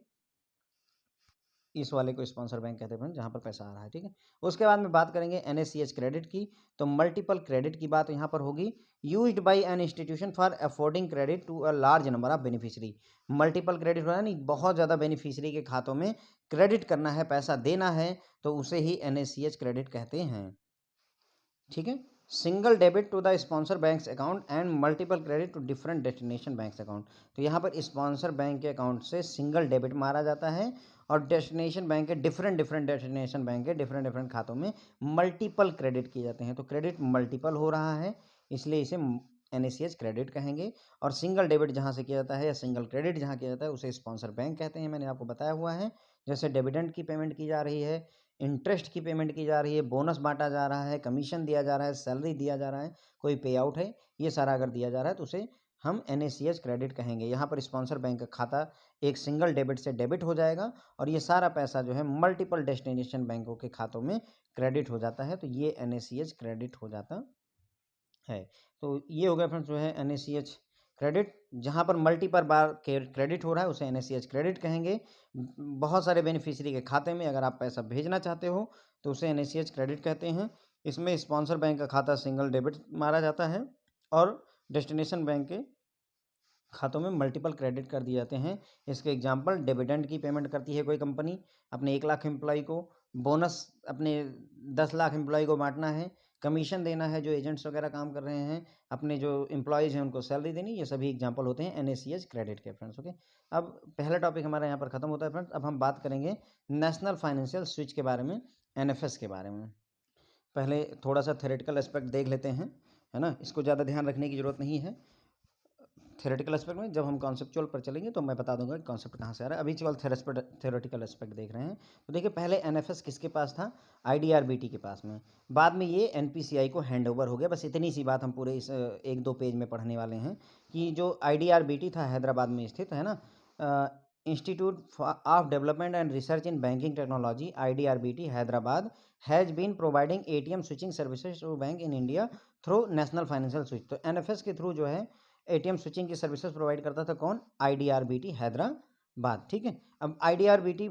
इस वाले को स्पॉन्सर बैंक कहते हैं जहाँ पर पैसा आ रहा है, ठीक है। उसके बाद में बात करेंगे एनएसीएच क्रेडिट की। तो मल्टीपल क्रेडिट की बात यहाँ पर होगी। Used by an institution for affording credit to a large number of beneficiary. Multiple credit हो रहा है, नहीं, बहुत ज़्यादा बेनिफिशियरी के खातों में क्रेडिट करना है, पैसा देना है, तो उसे ही एनएसीएच क्रेडिट कहते हैं, ठीक है। Single debit to the sponsor bank's account and multiple credit to different destination bank's account. तो यहाँ पर स्पॉन्सर बैंक के अकाउंट से सिंगल डेबिट मारा जाता है और डेस्टिनेशन बैंक के डिफरेंट डिफरेंट डेस्टिनेशन बैंक के डिफरेंट डिफरेंट खातों में मल्टीपल क्रेडिट किए जाते हैं। तो क्रेडिट मल्टीपल हो रहा है, इसलिए इसे एनएसीएच क्रेडिट कहेंगे। और सिंगल डेबिट जहाँ से किया जाता है या सिंगल क्रेडिट जहाँ किया जाता है उसे स्पॉन्सर बैंक कहते हैं, मैंने आपको बताया हुआ है। जैसे डिविडेंड की पेमेंट की जा रही है, इंटरेस्ट की पेमेंट की जा रही है, बोनस बांटा जा रहा है, कमीशन दिया जा रहा है, सैलरी दिया जा रहा है, कोई पे आउट है, ये सारा अगर दिया जा रहा है तो उसे हम एनएसीएच क्रेडिट कहेंगे। यहाँ पर स्पॉन्सर बैंक का खाता एक सिंगल डेबिट से डेबिट हो जाएगा और ये सारा पैसा जो है मल्टीपल डेस्टिनेशन बैंकों के खातों में क्रेडिट हो जाता है, तो ये एनएसीएच क्रेडिट हो जाता है। तो ये हो गया फ्रेंड्स जो है एनएसीएच क्रेडिट। जहाँ पर मल्टीपल बार क्रेडिट हो रहा है उसे एनएसीएच क्रेडिट कहेंगे। बहुत सारे बेनिफिशियरी के खाते में अगर आप पैसा भेजना चाहते हो तो उसे एनएसीएच क्रेडिट कहते हैं। इसमें स्पॉन्सर बैंक का खाता सिंगल डेबिट मारा जाता है और डेस्टिनेशन बैंक के खातों में मल्टीपल क्रेडिट कर दिए जाते हैं। इसके एग्जांपल, डिविडेंड की पेमेंट करती है कोई कंपनी अपने 1 लाख एम्प्लॉय को, बोनस अपने 10 लाख एम्प्लॉय को बांटना है, कमीशन देना है जो एजेंट्स वगैरह काम कर रहे हैं, अपने जो एम्प्लॉयज़ हैं उनको सैलरी देनी, ये सभी एग्जांपल होते हैं एनएसीएच क्रेडिट के फ्रेंड्स, ओके। अब पहला टॉपिक हमारा यहाँ पर खत्म होता है फ्रेंड्स। अब हम बात करेंगे नेशनल फाइनेंशियल स्विच के बारे में, एनएफएस के बारे में। पहले थोड़ा सा थ्योरेटिकल एस्पेक्ट देख लेते हैं, है ना, इसको ज़्यादा ध्यान रखने की ज़रूरत नहीं है। थ्योरेटिकल एस्पेक्ट में जब हम कॉन्सेप्चुअल पर चलेंगे तो मैं बता दूंगा कि कॉन्सेप्ट कहाँ से आ रहा है। अभी केवल थ्योरेटिकल एस्पेक्ट देख रहे हैं। तो देखिए, पहले एनएफएस किसके पास था? आईडीआरबीटी के पास में। बाद में ये एनपीसीआई को हैंड ओवर हो गया। बस इतनी सी बात हम पूरे इस 1-2 पेज में पढ़ने वाले हैं कि जो आईडीआरबीटी था हैदराबाद में स्थित, है ना, institute of development and research in banking technology IDRBT Hyderabad has been providing ATM switching services to bank in India through national financial switch. तो NFS के थ्रू जो है ATM स्विचिंग की सर्विसेज प्रोवाइड करता था कौन? IDRBT हैदराबाद। ठीक है, अब IDRBT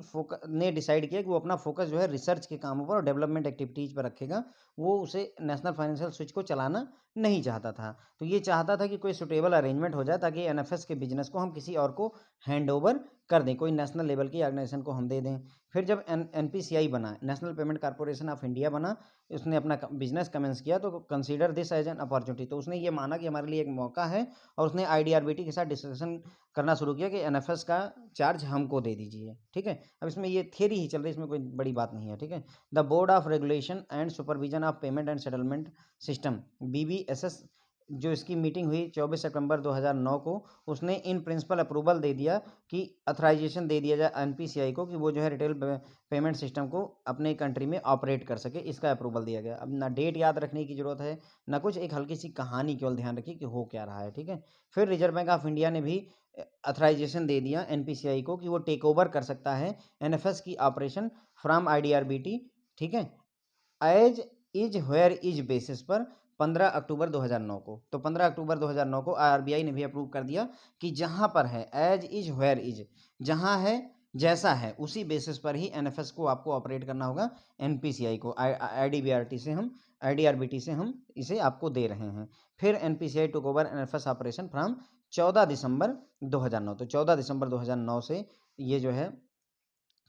ने डिसाइड किया कि वो अपना फोकस जो है रिसर्च के कामों पर और डेवलपमेंट एक्टिविटीज़ पर रखेगा। वो उसे नेशनल फाइनेंशियल स्विच को चलाना नहीं चाहता था। तो ये चाहता था कि कोई सुटेबल अरेंजमेंट हो जाए ताकि NFS के बिजनेस को हम किसी और को हैंड ओवर कर दें, कोई नेशनल लेवल की ऑर्गेनाइजेशन को हम दे दें। फिर जब NPCI बना, national payment corporation of India बना, उसने अपना बिजनेस कमेंस किया, तो consider this as an opportunity. तो उसने ये माना कि हमारे लिए एक मौका है और उसने IDRBT के साथ डिस्कशन करना शुरू किया कि NFS का चार्ज हमको दे दीजिए। ठीक है, अब इसमें ये थियरी ही चल रही है, इसमें कोई बड़ी बात नहीं है। ठीक है, the board of regulation and supervision of payment and settlement system BBSS, जो इसकी मीटिंग हुई 24 सितंबर 2009 को, उसने इन प्रिंसिपल अप्रूवल दे दिया कि अथराइजेशन दे दिया जाए NPCI को कि वो जो है रिटेल पेमेंट सिस्टम को अपने कंट्री में ऑपरेट कर सके, इसका अप्रूवल दिया गया। अब ना डेट याद रखने की जरूरत है ना कुछ, एक हल्की सी कहानी केवल ध्यान रखिए कि हो क्या रहा है। ठीक है, फिर रिजर्व बैंक ऑफ इंडिया ने भी अथराइजेशन दे दिया NPCI को कि वो टेक ओवर कर सकता है NFS की ऑपरेशन फ्रॉम IDRBT। ठीक है, as is where is basis पर 15 अक्टूबर 2009 को। तो 15 अक्टूबर 2009 को RBI ने भी अप्रूव कर दिया कि जहां पर है एज इज वेयर इज, जहां है जैसा है उसी बेसिस पर ही NFS को आपको ऑपरेट करना होगा। NPCI को IDRBT से हम इसे आपको दे रहे हैं। फिर NPCI took over NFS operation from 14 दिसंबर 2009। तो 14 दिसंबर 2009 से ये जो है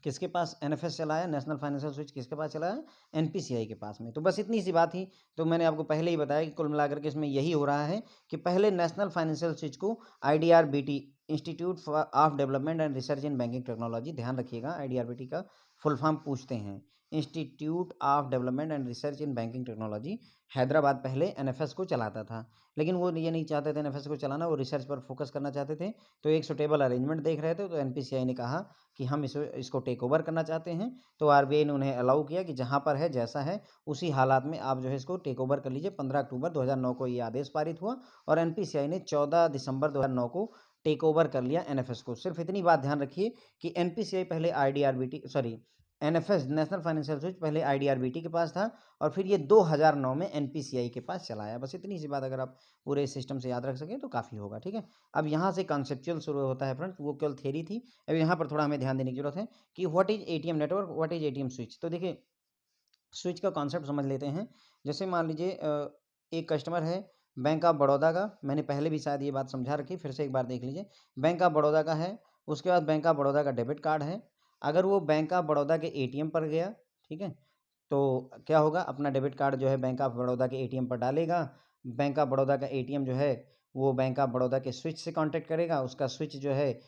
किसके पास NFS चला है, नेशनल फाइनेंशियल स्विच किसके पास चला है? NPCI के पास में। तो बस इतनी सी बात थी। तो मैंने आपको पहले ही बताया कि कुल मिलाकर के इसमें यही हो रहा है कि पहले नेशनल फाइनेंशियल स्विच को IDRBT, institute of development and research in banking technology, ध्यान रखिएगा IDRBT का फुल फॉर्म पूछते हैं, institute of development and research in banking technology Hyderabad पहले NFS को चलाता था। लेकिन वो ये नहीं चाहते थे NFS को चलाना, वो रिसर्च पर फोकस करना चाहते थे। तो एक सुटेबल अरेंजमेंट देख रहे थे, तो NPCI ने कहा कि हम इसको टेक ओवर करना चाहते हैं। तो RBI ने उन्हें अलाउ किया कि जहां पर है जैसा है उसी हालात में आप जो है इसको टेक ओवर कर लीजिए। 15 अक्टूबर 2009 को ये आदेश पारित हुआ और NPCI ने 14 दिसंबर 2009 को टेक ओवर कर लिया NFS को। सिर्फ इतनी बात ध्यान रखिए कि NPCI पहले NFS, नेशनल फाइनेंशियल स्विच, पहले IDRBT के पास था और फिर ये 2009 में NPCI के पास चलाया। बस इतनी सी बात अगर आप पूरे सिस्टम से याद रख सकें तो काफ़ी होगा। ठीक है, अब यहाँ से कॉन्सेप्चुअल शुरू होता है फ्रेंड्स, वो केवल थ्योरी थी। अब यहाँ पर थोड़ा हमें ध्यान देने की जरूरत है कि what is ATM network, what is ATM switch. तो देखिए, स्विच का कॉन्सेप्ट समझ लेते हैं। जैसे मान लीजिए एक कस्टमर है बैंक ऑफ बड़ौदा का, मैंने पहले भी शायद ये बात समझा रखी, फिर से एक बार देख लीजिए। बैंक ऑफ बड़ौदा का है, उसके बाद बैंक ऑफ बड़ौदा का डेबिट कार्ड है। अगर वो बैंक ऑफ बड़ौदा के ATM पर गया, ठीक है, तो क्या होगा, अपना डेबिट कार्ड जो है बैंक ऑफ बड़ौदा के ATM पर डालेगा। बैंक ऑफ बड़ौदा का ATM जो है वो बैंक ऑफ बड़ौदा के स्विच से कांटेक्ट करेगा, उसका स्विच जो है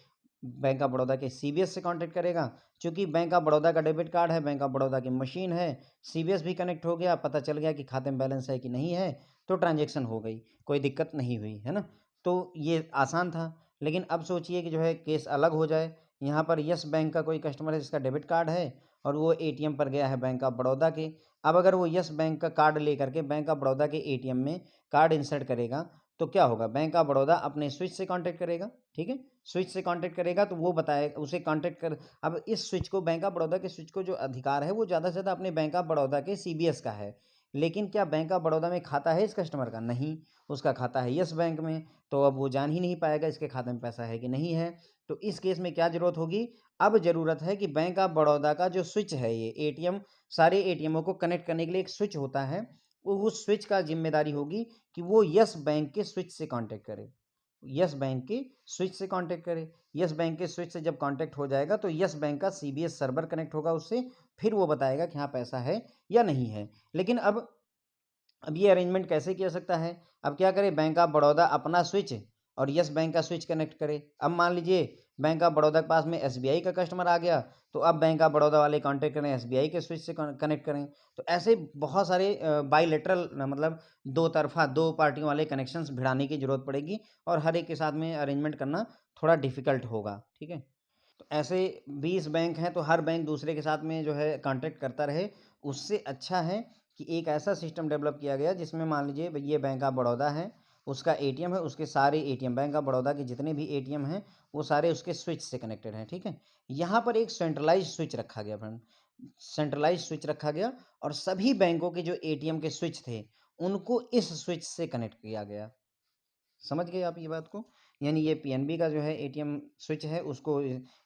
बैंक ऑफ बड़ौदा के CBS से कांटेक्ट करेगा। चूंकि बैंक ऑफ बड़ौदा का डेबिट कार्ड है, बैंक ऑफ बड़ौदा की मशीन है, CBS भी कनेक्ट हो गया, पता चल गया कि खाते में बैलेंस है कि नहीं है, तो ट्रांजेक्शन हो गई, कोई दिक्कत नहीं हुई, है ना। तो ये आसान था। लेकिन अब सोचिए कि जो है केस अलग हो जाए। यहाँ पर यस बैंक का कोई कस्टमर है जिसका डेबिट कार्ड है और वो ATM पर गया है बैंक ऑफ बड़ौदा के। अब अगर वो यस बैंक का कार्ड लेकर के बैंक ऑफ बड़ौदा के ATM में कार्ड इंसर्ट करेगा, तो क्या होगा, बैंक ऑफ बड़ौदा अपने स्विच से कांटेक्ट करेगा। ठीक है, स्विच से कांटेक्ट करेगा तो वो बताएगा, उसे कांटेक्ट कर। अब इस स्विच को, बैंक ऑफ बड़ौदा के स्विच को जो अधिकार है वो ज़्यादा से ज़्यादा अपने बैंक ऑफ बड़ौदा के CBS का है। लेकिन क्या बैंक ऑफ बड़ौदा में खाता है इस कस्टमर का? नहीं, उसका खाता है यस बैंक में। तो अब वो जान ही नहीं पाएगा इसके खाते में पैसा है कि नहीं है। तो इस केस में क्या जरूरत होगी, अब जरूरत है कि बैंक ऑफ बड़ौदा का जो स्विच है, ये ATM, सारे ATMों को कनेक्ट करने के लिए एक स्विच होता है, वो उस स्विच का जिम्मेदारी होगी कि वो यस बैंक के स्विच से कांटेक्ट करे, यस बैंक के स्विच से कांटेक्ट करे। यस बैंक के स्विच से जब कांटेक्ट हो जाएगा तो यस बैंक का CBS सर्वर कनेक्ट होगा उससे, फिर वो बताएगा कि हाँ पैसा है या नहीं है। लेकिन अब ये अरेंजमेंट कैसे किया सकता है? अब क्या करे, बैंक ऑफ बड़ौदा अपना स्विच और यस बैंक का स्विच कनेक्ट करे। अब मान लीजिए बैंक ऑफ बड़ौदा के पास में SBI का कस्टमर आ गया, तो अब बैंक ऑफ बड़ौदा वाले कांटेक्ट करें SBI के स्विच से कनेक्ट करें। तो ऐसे बहुत सारे बाईलेटरल, मतलब दो तरफा, दो पार्टियों वाले कनेक्शंस भिड़ाने की जरूरत पड़ेगी और हर एक के साथ में अरेंजमेंट करना थोड़ा डिफिकल्ट होगा। ठीक है, तो ऐसे 20 बैंक हैं तो हर बैंक दूसरे के साथ में जो है कांटेक्ट करता रहे। उससे अच्छा है कि एक ऐसा सिस्टम डेवलप किया गया जिसमें मान लीजिए ये बैंक ऑफ बड़ौदा है उसका एटीएम है, उसके सारे एटीएम, बैंक ऑफ बड़ौदा के जितने भी एटीएम हैं वो सारे उसके स्विच से कनेक्टेड हैं, ठीक है। यहाँ पर एक सेंट्रलाइज स्विच रखा गया फ्रेंड, सेंट्रलाइज स्विच रखा गया और सभी बैंकों के जो एटीएम के स्विच थे उनको इस स्विच से कनेक्ट किया गया। समझ गए आप ये बात को? यानी ये पीएनबी का जो है एटीएम स्विच है उसको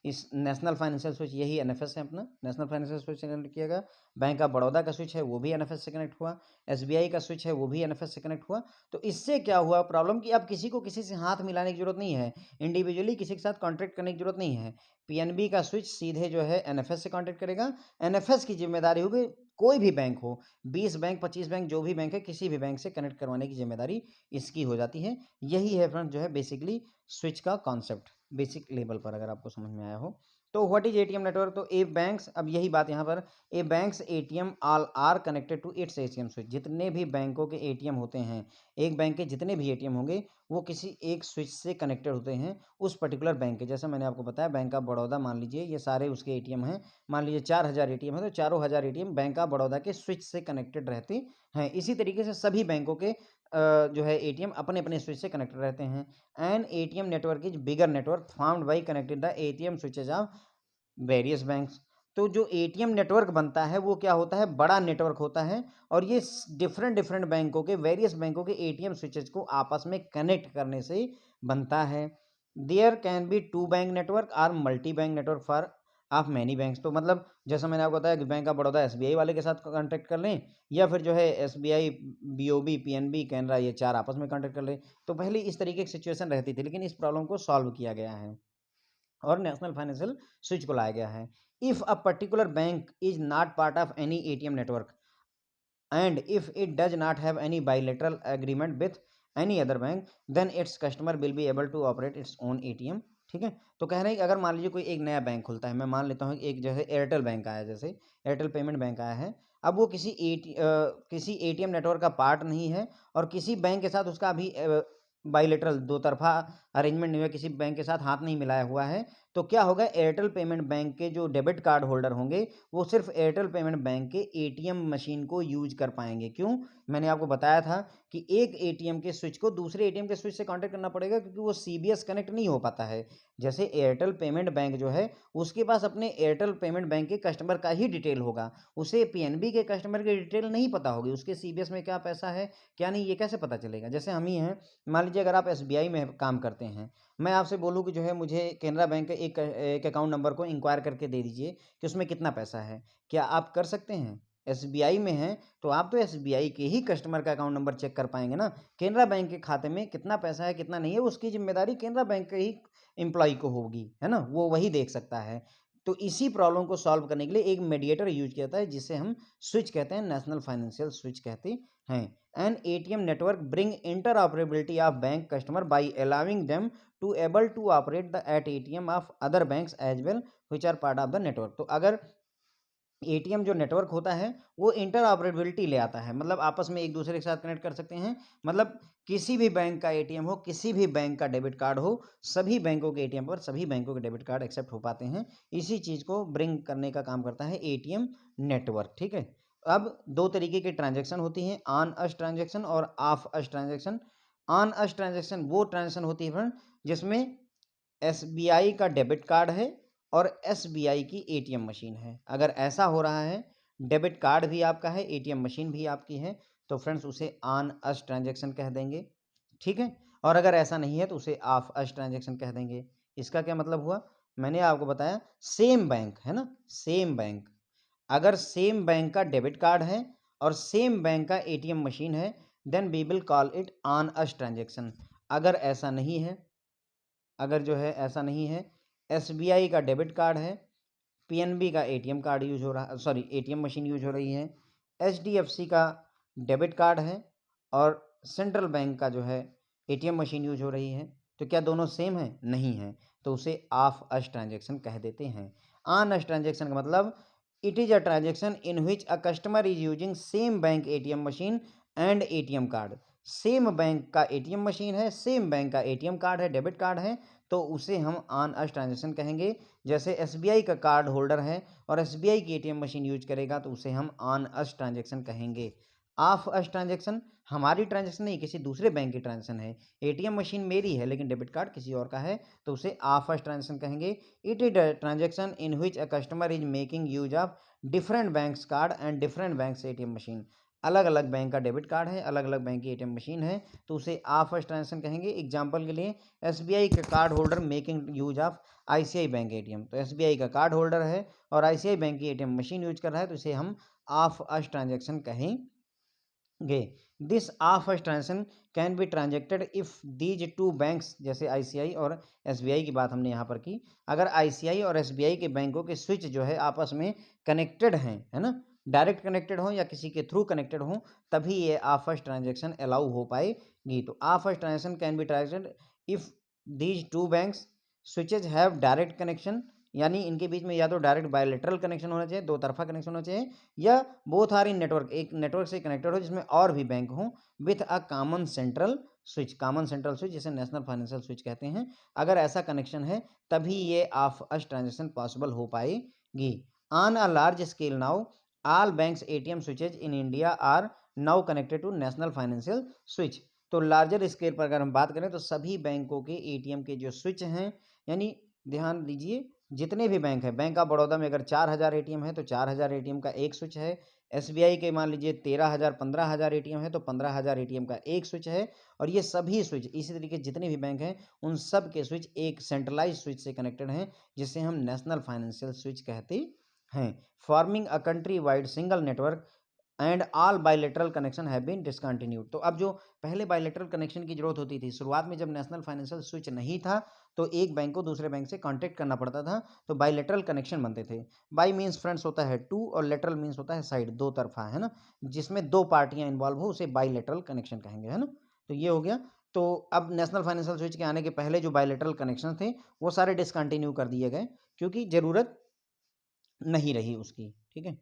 इस नेशनल फाइनेंशियल स्विच, यही एनएफएस है अपना, नेशनल फाइनेंशियल स्विच से कनेक्ट किया गया। बैंक ऑफ बड़ौदा का स्विच है वो भी एनएफएस से कनेक्ट हुआ, एसबीआई का स्विच है वो भी एनएफएस से कनेक्ट हुआ। तो इससे क्या हुआ प्रॉब्लम कि अब किसी को किसी से हाथ मिलाने की जरूरत नहीं है, इंडिविजुअली किसी के साथ कॉन्ट्रैक्ट करने की जरूरत नहीं है। पीएनबी का स्विच सीधे जो है एनएफएस से कॉन्ट्रैक्ट करेगा, एनएफएस की जिम्मेदारी होगी कोई भी बैंक हो, 20 बैंक 25 बैंक जो भी बैंक है किसी भी बैंक से कनेक्ट करवाने की जिम्मेदारी इसकी हो जाती है। यही है फ्रेंड जो है बेसिकली स्विच का कॉन्सेप्ट, बेसिक लेवल पर अगर आपको समझ में आया हो। तो व्हाट इज एटीएम नेटवर्क? तो ए बैंक्स, अब यही बात यहाँ पर, a banks ATM all are connected to its ATM switch. जितने भी बैंकों के एटीएम होते हैं, एक बैंक के जितने भी एटीएम होंगे वो किसी एक स्विच से कनेक्टेड होते हैं उस पर्टिकुलर बैंक के। जैसे मैंने आपको बताया बैंक ऑफ बड़ौदा, मान लीजिए ये सारे उसके एटीएम हैं, मान लीजिए 4000 एटीएम है तो चारों हजार एटीएम बैंक ऑफ बड़ौदा के स्विच से कनेक्टेड रहते हैं। इसी तरीके से सभी बैंकों के जो है एटीएम अपने अपने स्विच से कनेक्टेड रहते हैं। An ATM network is bigger network found by connected the ATM switches off various banks. तो जो एटीएम नेटवर्क बनता है वो क्या होता है, बड़ा नेटवर्क होता है और ये डिफरेंट डिफरेंट बैंकों के, वेरियस बैंकों के एटीएम स्विचेज को आपस में कनेक्ट करने से बनता है। There can be two bank network और multi bank network for of many banks. तो मतलब जैसा मैंने आपको बताया कि बैंक ऑफ बड़ौदा एसबीआई वाले के साथ कॉन्टैक्ट कर लें, या फिर जो है एसबीआई, बीओबी, पीएनबी, कैनरा, ये चार आपस में कॉन्टैक्ट कर लें। तो पहले इस तरीके की सिचुएशन रहती थी, लेकिन इस प्रॉब्लम को सॉल्व किया गया है और नेशनल फाइनेंशियल स्विच को लाया गया है। If a particular bank is not part of any ATM network and if it does not have any bilateral agreement with any other bank then its customer will be able to operate its own ATM. ठीक है, तो कह रहे हैं कि अगर मान लीजिए कोई एक नया बैंक खुलता है, मैं मान लेता हूँ एक जैसे एयरटेल बैंक आया, जैसे एयरटेल पेमेंट बैंक आया है, अब वो किसी एटीएम नेटवर्क का पार्ट नहीं है और किसी बैंक के साथ उसका अभी बाइलेटरल दो तरफा अरेंजमेंट नहीं हुआ, किसी बैंक के साथ हाथ नहीं मिलाया हुआ है, तो क्या होगा, एयरटेल पेमेंट बैंक के जो डेबिट कार्ड होल्डर होंगे वो सिर्फ एयरटेल पेमेंट बैंक के एटीएम मशीन को यूज कर पाएंगे। क्यों? मैंने आपको बताया था कि एक एटीएम के स्विच को दूसरे एटीएम के स्विच से कांटेक्ट करना पड़ेगा क्योंकि वो सीबीएस कनेक्ट नहीं हो पाता है। जैसे एयरटेल पेमेंट बैंक जो है उसके पास अपने एयरटेल पेमेंट बैंक के कस्टमर का ही डिटेल होगा, उसे पीएनबी के कस्टमर की डिटेल नहीं पता होगी, उसके सीबीएस में क्या पैसा है क्या नहीं, ये कैसे पता चलेगा? जैसे हम ही हैं, मान लीजिए अगर आप एसबीआई में काम करते हैं, मैं आपसे बोलूँ कि जो है मुझे केनरा बैंक के एक अकाउंट नंबर को इंक्वायर करके दे दीजिए कि उसमें कितना पैसा है, क्या आप कर सकते हैं? एसबीआई में हैं तो आप तो एसबीआई के ही कस्टमर का अकाउंट नंबर चेक कर पाएंगे ना। केनरा बैंक के खाते में कितना पैसा है कितना नहीं है उसकी जिम्मेदारी केनरा बैंक के ही एम्प्लॉय को होगी, है ना, वो वही देख सकता है। तो इसी प्रॉब्लम को सॉल्व करने के लिए एक मीडिएटर यूज किया जाता है जिसे हम स्विच कहते हैं, नेशनल फाइनेंशियल स्विच कहते हैं। An ATM network bring interoperability of bank customer by allowing them to able to operate the at ATM of other banks as well which are part of the network. तो अगर ATM जो network होता है वो interoperability ले आता है, मतलब आपस में एक दूसरे के साथ कनेक्ट कर सकते हैं, मतलब किसी भी बैंक का एटीएम हो, किसी भी बैंक का डेबिट कार्ड हो, सभी बैंकों के एटीएम पर सभी बैंकों के डेबिट कार्ड एक्सेप्ट हो पाते हैं। इसी चीज को ब्रिंग करने का काम करता है एटीएम नेटवर्क। ठीक है, अब दो तरीके की ट्रांजेक्शन होती हैं, ऑन अस ट्रांजेक्शन और of us transaction. On us transaction वो ट्रांजेक्शन होती है फ्रेंड जिसमें एसबीआई का डेबिट कार्ड है और एसबीआई की एटीएम मशीन है। अगर ऐसा हो रहा है, डेबिट कार्ड भी आपका है, एटीएम मशीन भी आपकी है, तो फ्रेंड्स उसे ऑन अस ट्रांजैक्शन कह देंगे। ठीक है, और अगर ऐसा नहीं है तो उसे ऑफ अस ट्रांजैक्शन कह देंगे। इसका क्या मतलब हुआ, मैंने आपको बताया सेम बैंक है ना, सेम बैंक, अगर सेम बैंक का डेबिट कार्ड है और सेम बैंक का एटीएम मशीन है then we will call it on us transaction. अगर ऐसा नहीं है, अगर जो है ऐसा नहीं है, एसबीआई का डेबिट कार्ड है, पीएनबी का एटीएम कार्ड यूज हो रहा, सॉरी एटीएम मशीन यूज हो रही है, एचडीएफसी का डेबिट कार्ड है और सेंट्रल बैंक का जो है एटीएम मशीन यूज हो रही है, तो क्या दोनों सेम है? नहीं है, तो उसे ऑफ अस ट्रांजैक्शन कह देते हैं। ऑन अस ट्रांजैक्शन का मतलब it is a transaction in which a customer is using same bank ATM machine and ATM card. Same bank का एटीएम मशीन है, सेम बैंक का एटीएम कार्ड है, debit card है, तो उसे हम ऑन अस ट्रांजैक्शन कहेंगे। जैसे एसबीआई का कार्ड होल्डर है और एसबीआई की एटीएम मशीन यूज करेगा तो उसे हम ऑन अस ट्रांजैक्शन कहेंगे। ऑफ अस ट्रांजैक्शन हमारी ट्रांजैक्शन नहीं, किसी दूसरे बैंक की ट्रांजैक्शन है। एटीएम मशीन मेरी है लेकिन डेबिट कार्ड किसी और का है, तो उसे ऑफ अस ट्रांजैक्शन कहेंगे। It is a transaction in which a customer is making use of different banks card and different banks ATM machine. अलग अलग बैंक का डेबिट कार्ड है, अलग अलग बैंक की एटीएम मशीन है, तो उसे ऑफ अस ट्रांजैक्शन कहेंगे। एग्जाम्पल के लिए एसबीआई का card holder making use of ICI bank ATM, तो एसबीआई का कार्ड होल्डर है और आईसीआई बैंक की एटीएम मशीन यूज कर रहा है, तो इसे हम ऑफ अस ट्रांजैक्शन कहेंगे। This of us transaction can be transacted if these two banks, जैसे आईसीआई और एसबीआई की बात हमने यहाँ पर की, अगर आईसीआई और एसबीआई के बैंकों के स्विच जो है आपस में कनेक्टेड हैं, है ना, डायरेक्ट कनेक्टेड हो या किसी के थ्रू कनेक्टेड हो, तभी ये ऑफ अस ट्रांजैक्शन अलाउ हो पाएगी। तो of us transaction can be transacted if these two banks switches have direct connection, यानी इनके बीच में या तो डायरेक्ट बायलैटरल कनेक्शन होना चाहिए, दो तरफा कनेक्शन होना चाहिए, या बोथ आर इन नेटवर्क, एक नेटवर्क से कनेक्टेड हो जिसमें और भी बैंक हो, with a common central switch, common central switch जिसे नेशनल फाइनेंशियल स्विच कहते हैं। अगर ऐसा कनेक्शन है तभी ये ऑफ अस ट्रांजैक्शन पॉसिबल हो पाएगी। On a large scale now all banks ATM switches in India are now connected to national financial switch. तो लार्जर स्केल पर अगर हम बात करें तो सभी बैंकों के एटीएम के जो स्विच हैं, यानी ध्यान दीजिए जितने भी बैंक हैं, बैंक ऑफ बड़ौदा में अगर 4000 एटीएम है तो 4000 एटीएम का एक स्विच है। एसबीआई के मान लीजिए 13000 15000 एटीएम है तो 15000 एटीएम का एक स्विच है। और ये सभी स्विच, इसी तरीके जितने भी बैंक हैं उन सब के स्विच एक सेंट्रलाइज स्विच से कनेक्टेड हैं, जिसे हम नेशनल फाइनेंशियल स्विच कहते हैं। Forming a country wide single network and all bilateral connection have been discontinued. तो अब जो पहले बायलैटरल कनेक्शन की जरूरत होती थी, शुरुआत में जब नेशनल फाइनेंशियल स्विच नहीं था तो एक बैंक को दूसरे बैंक से कांटेक्ट करना पड़ता था, तो बायलैटरल कनेक्शन बनते थे। बाई मीन्स फ्रेंड्स होता है टू और लेटरल मीन्स होता है साइड, दो तरफा, है ना, जिसमें दो पार्टियां इन्वॉल्व हो उसे बायलैटरल कनेक्शन कहेंगे, है ना। तो ये हो गया। तो अब नेशनल फाइनेंशियल स्विच के आने के पहले जो बायलैटरल कनेक्शन थे वो सारे डिसकंटिन्यू कर दिए गए क्योंकि जरूरत नहीं रही उसकी, ठीक है।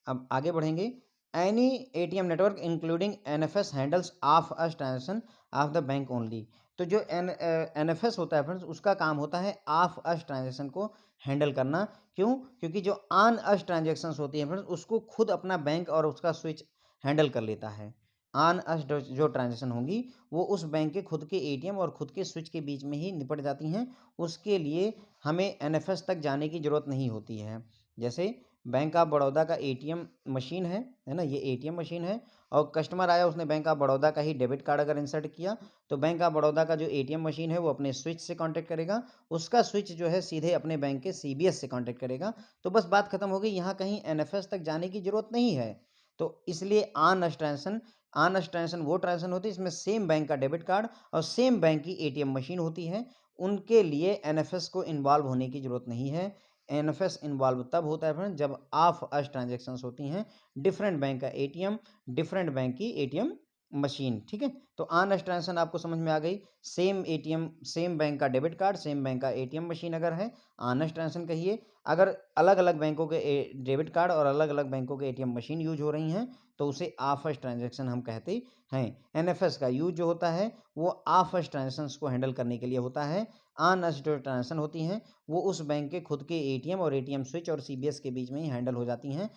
अब आगे बढ़ेंगे। Any ATM network including NFS handles of us transaction of the bank only. तो जो एनएफएस होता है फ्रेंड्स, उसका काम होता है ऑफ अस ट्रांजैक्शन को हैंडल करना। क्यों? क्योंकि जो ऑन अस ट्रांजैक्शन होती है फ्रेंड्स, उसको खुद अपना बैंक और उसका स्विच हैंडल कर लेता है। ऑन अस जो ट्रांजैक्शन होंगी वो उस बैंक के खुद के एटीएम और खुद के स्विच के बीच में ही निपट जाती हैं। उसके लिए हमें एनएफएस तक जाने की ज़रूरत नहीं होती है। जैसे बैंक ऑफ बड़ौदा का एटीएम मशीन है ना, ये एटीएम मशीन है और कस्टमर आया, उसने बैंक ऑफ बड़ौदा का ही डेबिट कार्ड अगर इंसर्ट किया तो बैंक ऑफ बड़ौदा का जो एटीएम मशीन है वो अपने स्विच से कांटेक्ट करेगा, उसका स्विच जो है सीधे अपने बैंक के सीबीएस से कांटेक्ट करेगा। तो बस बात खत्म हो गई, यहाँ कहीं एनएफएस तक जाने की जरूरत नहीं है। तो इसलिए ऑन अस ट्रांजैक्शन वो ट्रांजैक्शन होती है इसमें सेम बैंक का डेबिट कार्ड और सेम बैंक की एटीएम मशीन होती है, उनके लिए एनएफएस को इन्वॉल्व होने की जरूरत नहीं है। एनएफएस इन्वॉल्व तब होता है फ्रेंड जब ऑफ अस ट्रांजैक्शंस होती हैं, डिफरेंट बैंक का एटीएम, डिफरेंट बैंक की एटीएम मशीन, ठीक है। तो ऑन अस ट्रांजैक्शन आपको समझ में आ गई, सेम एटीएम, सेम बैंक का डेबिट कार्ड, सेम बैंक का एटीएम मशीन अगर है, ऑन अस ट्रांजैक्शन कहिए। अगर अलग अलग बैंकों के डेबिट कार्ड और अलग अलग बैंकों के एटीएम मशीन यूज हो रही हैं तो उसे ऑफ अस ट्रांजैक्शन हम कहते हैं। एनएफएस का यूज जो होता है वो ऑफ अस ट्रांजैक्शंस को हैंडल करने के लिए होता है। ऑन अस जो ट्रांजैक्शन होती हैं वो उस बैंक के खुद के एटीएम और एटीएम स्विच और सीबीएस के बीच में ही हैंडल हो जाती हैं।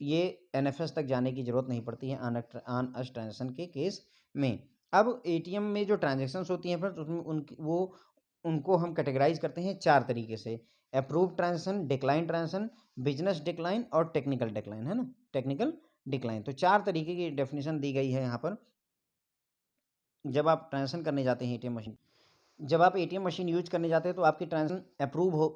ये एनएफएस तक जाने की ज़रूरत नहीं पड़ती है ऑन अस ट्रांजैक्शन के केस में। अब एटीएम में जो ट्रांजैक्शंस होती हैं फ्रेंड्स, उसमें उनको हम कैटेगराइज करते हैं चार तरीके से: approve transaction, decline transaction, business decline और टेक्निकल डिक्लाइन, है ना, टेक्निकल डिक्लाइन। तो चार तरीके की डेफिनेशन दी गई है यहाँ पर। जब आप ट्रांजैक्शन करने जाते हैं एटीएम मशीन, जब आप एटीएम मशीन यूज करने जाते हैं तो आपकी ट्रांजैक्शन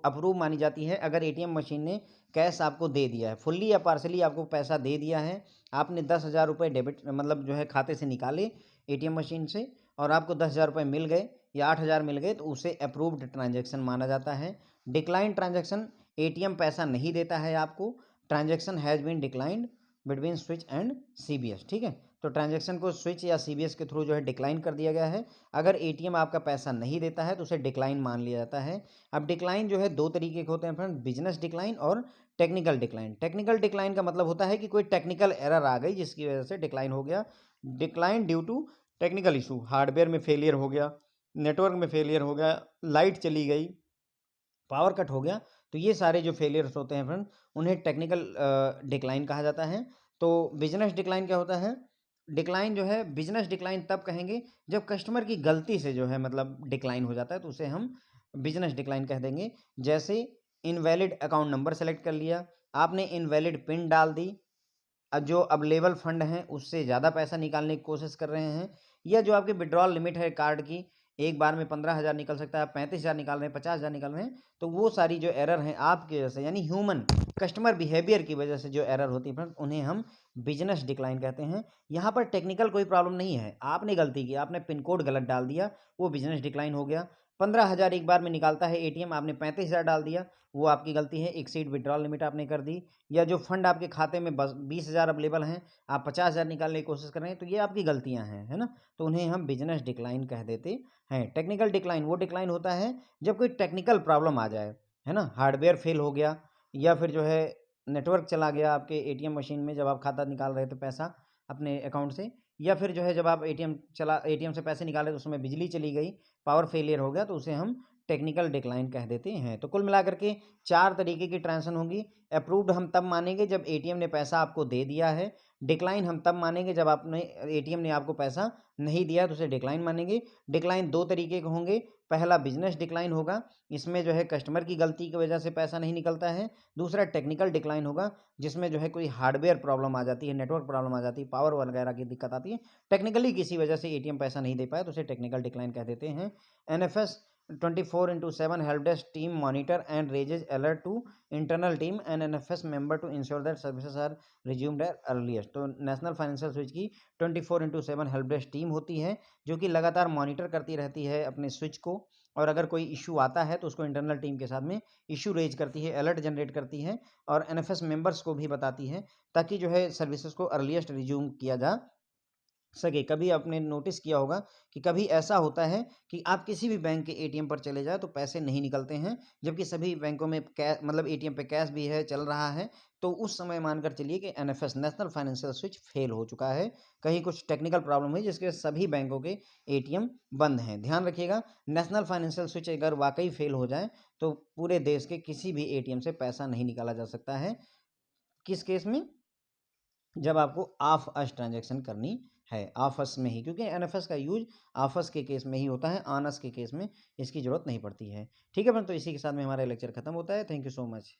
अप्रूव मानी जाती है अगर एटीएम मशीन ने कैश आपको दे दिया है, फुल्ली या पार्सली आपको पैसा दे दिया है। आपने 10,000 रुपये डेबिट मतलब जो है खाते से निकाले एटीएम मशीन से और आपको 10,000 रुपये मिल गए या 8,000 मिल गए तो उसे अप्रूव्ड ट्रांजैक्शन माना जाता है। डिक्लाइन ट्रांजैक्शन, एटीएम पैसा नहीं देता है आपको, transaction has been declined between switch and CBS, ठीक है। तो ट्रांजैक्शन को स्विच या सीबीएस के थ्रू जो है डिक्लाइन कर दिया गया है। अगर एटीएम आपका पैसा नहीं देता है तो उसे डिक्लाइन मान लिया जाता है। अब डिक्लाइन जो है दो तरीके के होते हैं फ्रेंड, बिजनेस डिक्लाइन और टेक्निकल डिक्लाइन। टेक्निकल डिक्लाइन का मतलब होता है कि कोई टेक्निकल एरर आ गई जिसकी वजह से डिक्लाइन हो गया। Decline due to technical issue, hardware में फेलियर हो गया, नेटवर्क में फेलियर हो गया, लाइट चली गई, पावर कट हो गया, तो ये सारे जो फेलियर्स होते हैं फ्रेंड उन्हें टेक्निकल डिक्लाइन कहा जाता है। तो बिजनेस डिक्लाइन क्या होता है? डिक्लाइन जो है बिजनेस डिक्लाइन तब कहेंगे जब कस्टमर की गलती से जो है मतलब डिक्लाइन हो जाता है, तो उसे हम बिजनेस डिक्लाइन कह देंगे। जैसे इनवैलिड अकाउंट नंबर सेलेक्ट कर लिया, आपने इनवैलिड पिन डाल दी, जो अवेलेबल फंड हैं उससे ज़्यादा पैसा निकालने की कोशिश कर रहे हैं, या जो आपकी विथड्रॉल लिमिट है कार्ड की, एक बार में 15,000 निकल सकता है, आप 35,000 निकाल रहे हैं, 50,000 निकाल रहे हैं, तो वो सारी जो एरर हैं आपकी वजह से, यानी ह्यूमन कस्टमर बिहेवियर की वजह से जो एरर होती है फ्रेंड्स, उन्हें हम बिजनेस डिक्लाइन कहते हैं। यहाँ पर टेक्निकल कोई प्रॉब्लम नहीं है, आपने गलती की, आपने पिन कोड गलत डाल दिया, वो बिजनेस डिक्लाइन हो गया। 15,000 एक बार में निकालता है एटीएम, आपने 35,000 डाल दिया, वो आपकी गलती है, एक्सीड विथड्रॉल लिमिट आपने कर दी। या जो फंड आपके खाते में बस 20,000 अवेलेबल हैं, आप 50,000 निकालने की कोशिश कर रहे हैं, तो ये आपकी गलतियाँ हैं, है ना? तो उन्हें हम बिजनेस डिक्लाइन कह देते हैं। टेक्निकल डिक्लाइन वो डिक्लाइन होता है जब कोई टेक्निकल प्रॉब्लम आ जाए, है ना? हार्डवेयर फेल हो गया, या फिर जो है नेटवर्क चला गया आपके एटीएम मशीन में जब आप खाता निकाल रहे थे पैसा अपने अकाउंट से, या फिर जो है जब आप एटीएम से पैसे निकाले तो उसमें बिजली चली गई, पावर फेलियर हो गया, तो उसे हम टेक्निकल डिक्लाइन कह देते हैं। तो कुल मिलाकर के 4 तरीके की ट्रांज़ैक्शन होंगी। अप्रूव्ड हम तब मानेंगे जब एटीएम ने पैसा आपको दे दिया है। डिक्लाइन हम तब मानेंगे जब आपने एटीएम ने आपको पैसा नहीं दिया, तो उसे डिक्लाइन मानेंगे। डिक्लाइन 2 तरीके के होंगे। पहला बिज़नेस डिक्लाइन होगा, इसमें जो है कस्टमर की गलती की वजह से पैसा नहीं निकलता है। दूसरा टेक्निकल डिक्लाइन होगा, जिसमें जो है कोई हार्डवेयर प्रॉब्लम आ जाती है, नेटवर्क प्रॉब्लम आ जाती है, पावर वगैरह की दिक्कत आती है। टेक्निकली किसी वजह से एटीएम पैसा नहीं दे पाया, तो उसे टेक्निकल डिक्लाइन कह देते हैं। NFS 24/7 help desk team monitor and raises alert to internal team and NFS member to ensure that services are resumed at earliest। तो नेशनल फाइनेंशियल स्विच की 24/7 हेल्प डेस्क टीम होती है, जो कि लगातार मॉनिटर करती रहती है अपने स्विच को, और अगर कोई इशू आता है तो उसको इंटरनल टीम के साथ में इशू रेज करती है, अलर्ट जनरेट करती है, और एनएफएस मेंबर्स को भी बताती है, ताकि जो है सर्विसेज को अर्लीस्ट रिज्यूम किया जा सके। कभी आपने नोटिस किया होगा कि कभी ऐसा होता है कि आप किसी भी बैंक के एटीएम पर चले जाएँ तो पैसे नहीं निकलते हैं, जबकि सभी बैंकों में मतलब एटीएम पे कैश भी है, चल रहा है। तो उस समय मानकर चलिए कि NFS national financial switch fail हो चुका है। कहीं कुछ टेक्निकल प्रॉब्लम हुई जिसके सभी बैंकों के एटीएम बंद हैं। ध्यान रखिएगा, नेशनल फाइनेंशियल स्विच अगर वाक़ई फेल हो जाए तो पूरे देश के किसी भी एटीएम से पैसा नहीं निकाला जा सकता है। किस केस में? जब आपको ऑफ अस ट्रांजैक्शन करनी है, ऑफ अस में ही, क्योंकि एनएफएस का यूज़ ऑफ अस के केस में ही होता है, ऑन अस के केस में इसकी ज़रूरत नहीं पड़ती है। ठीक है फ्रेंड, तो इसी के साथ में हमारा लेक्चर खत्म होता है। Thank you so much.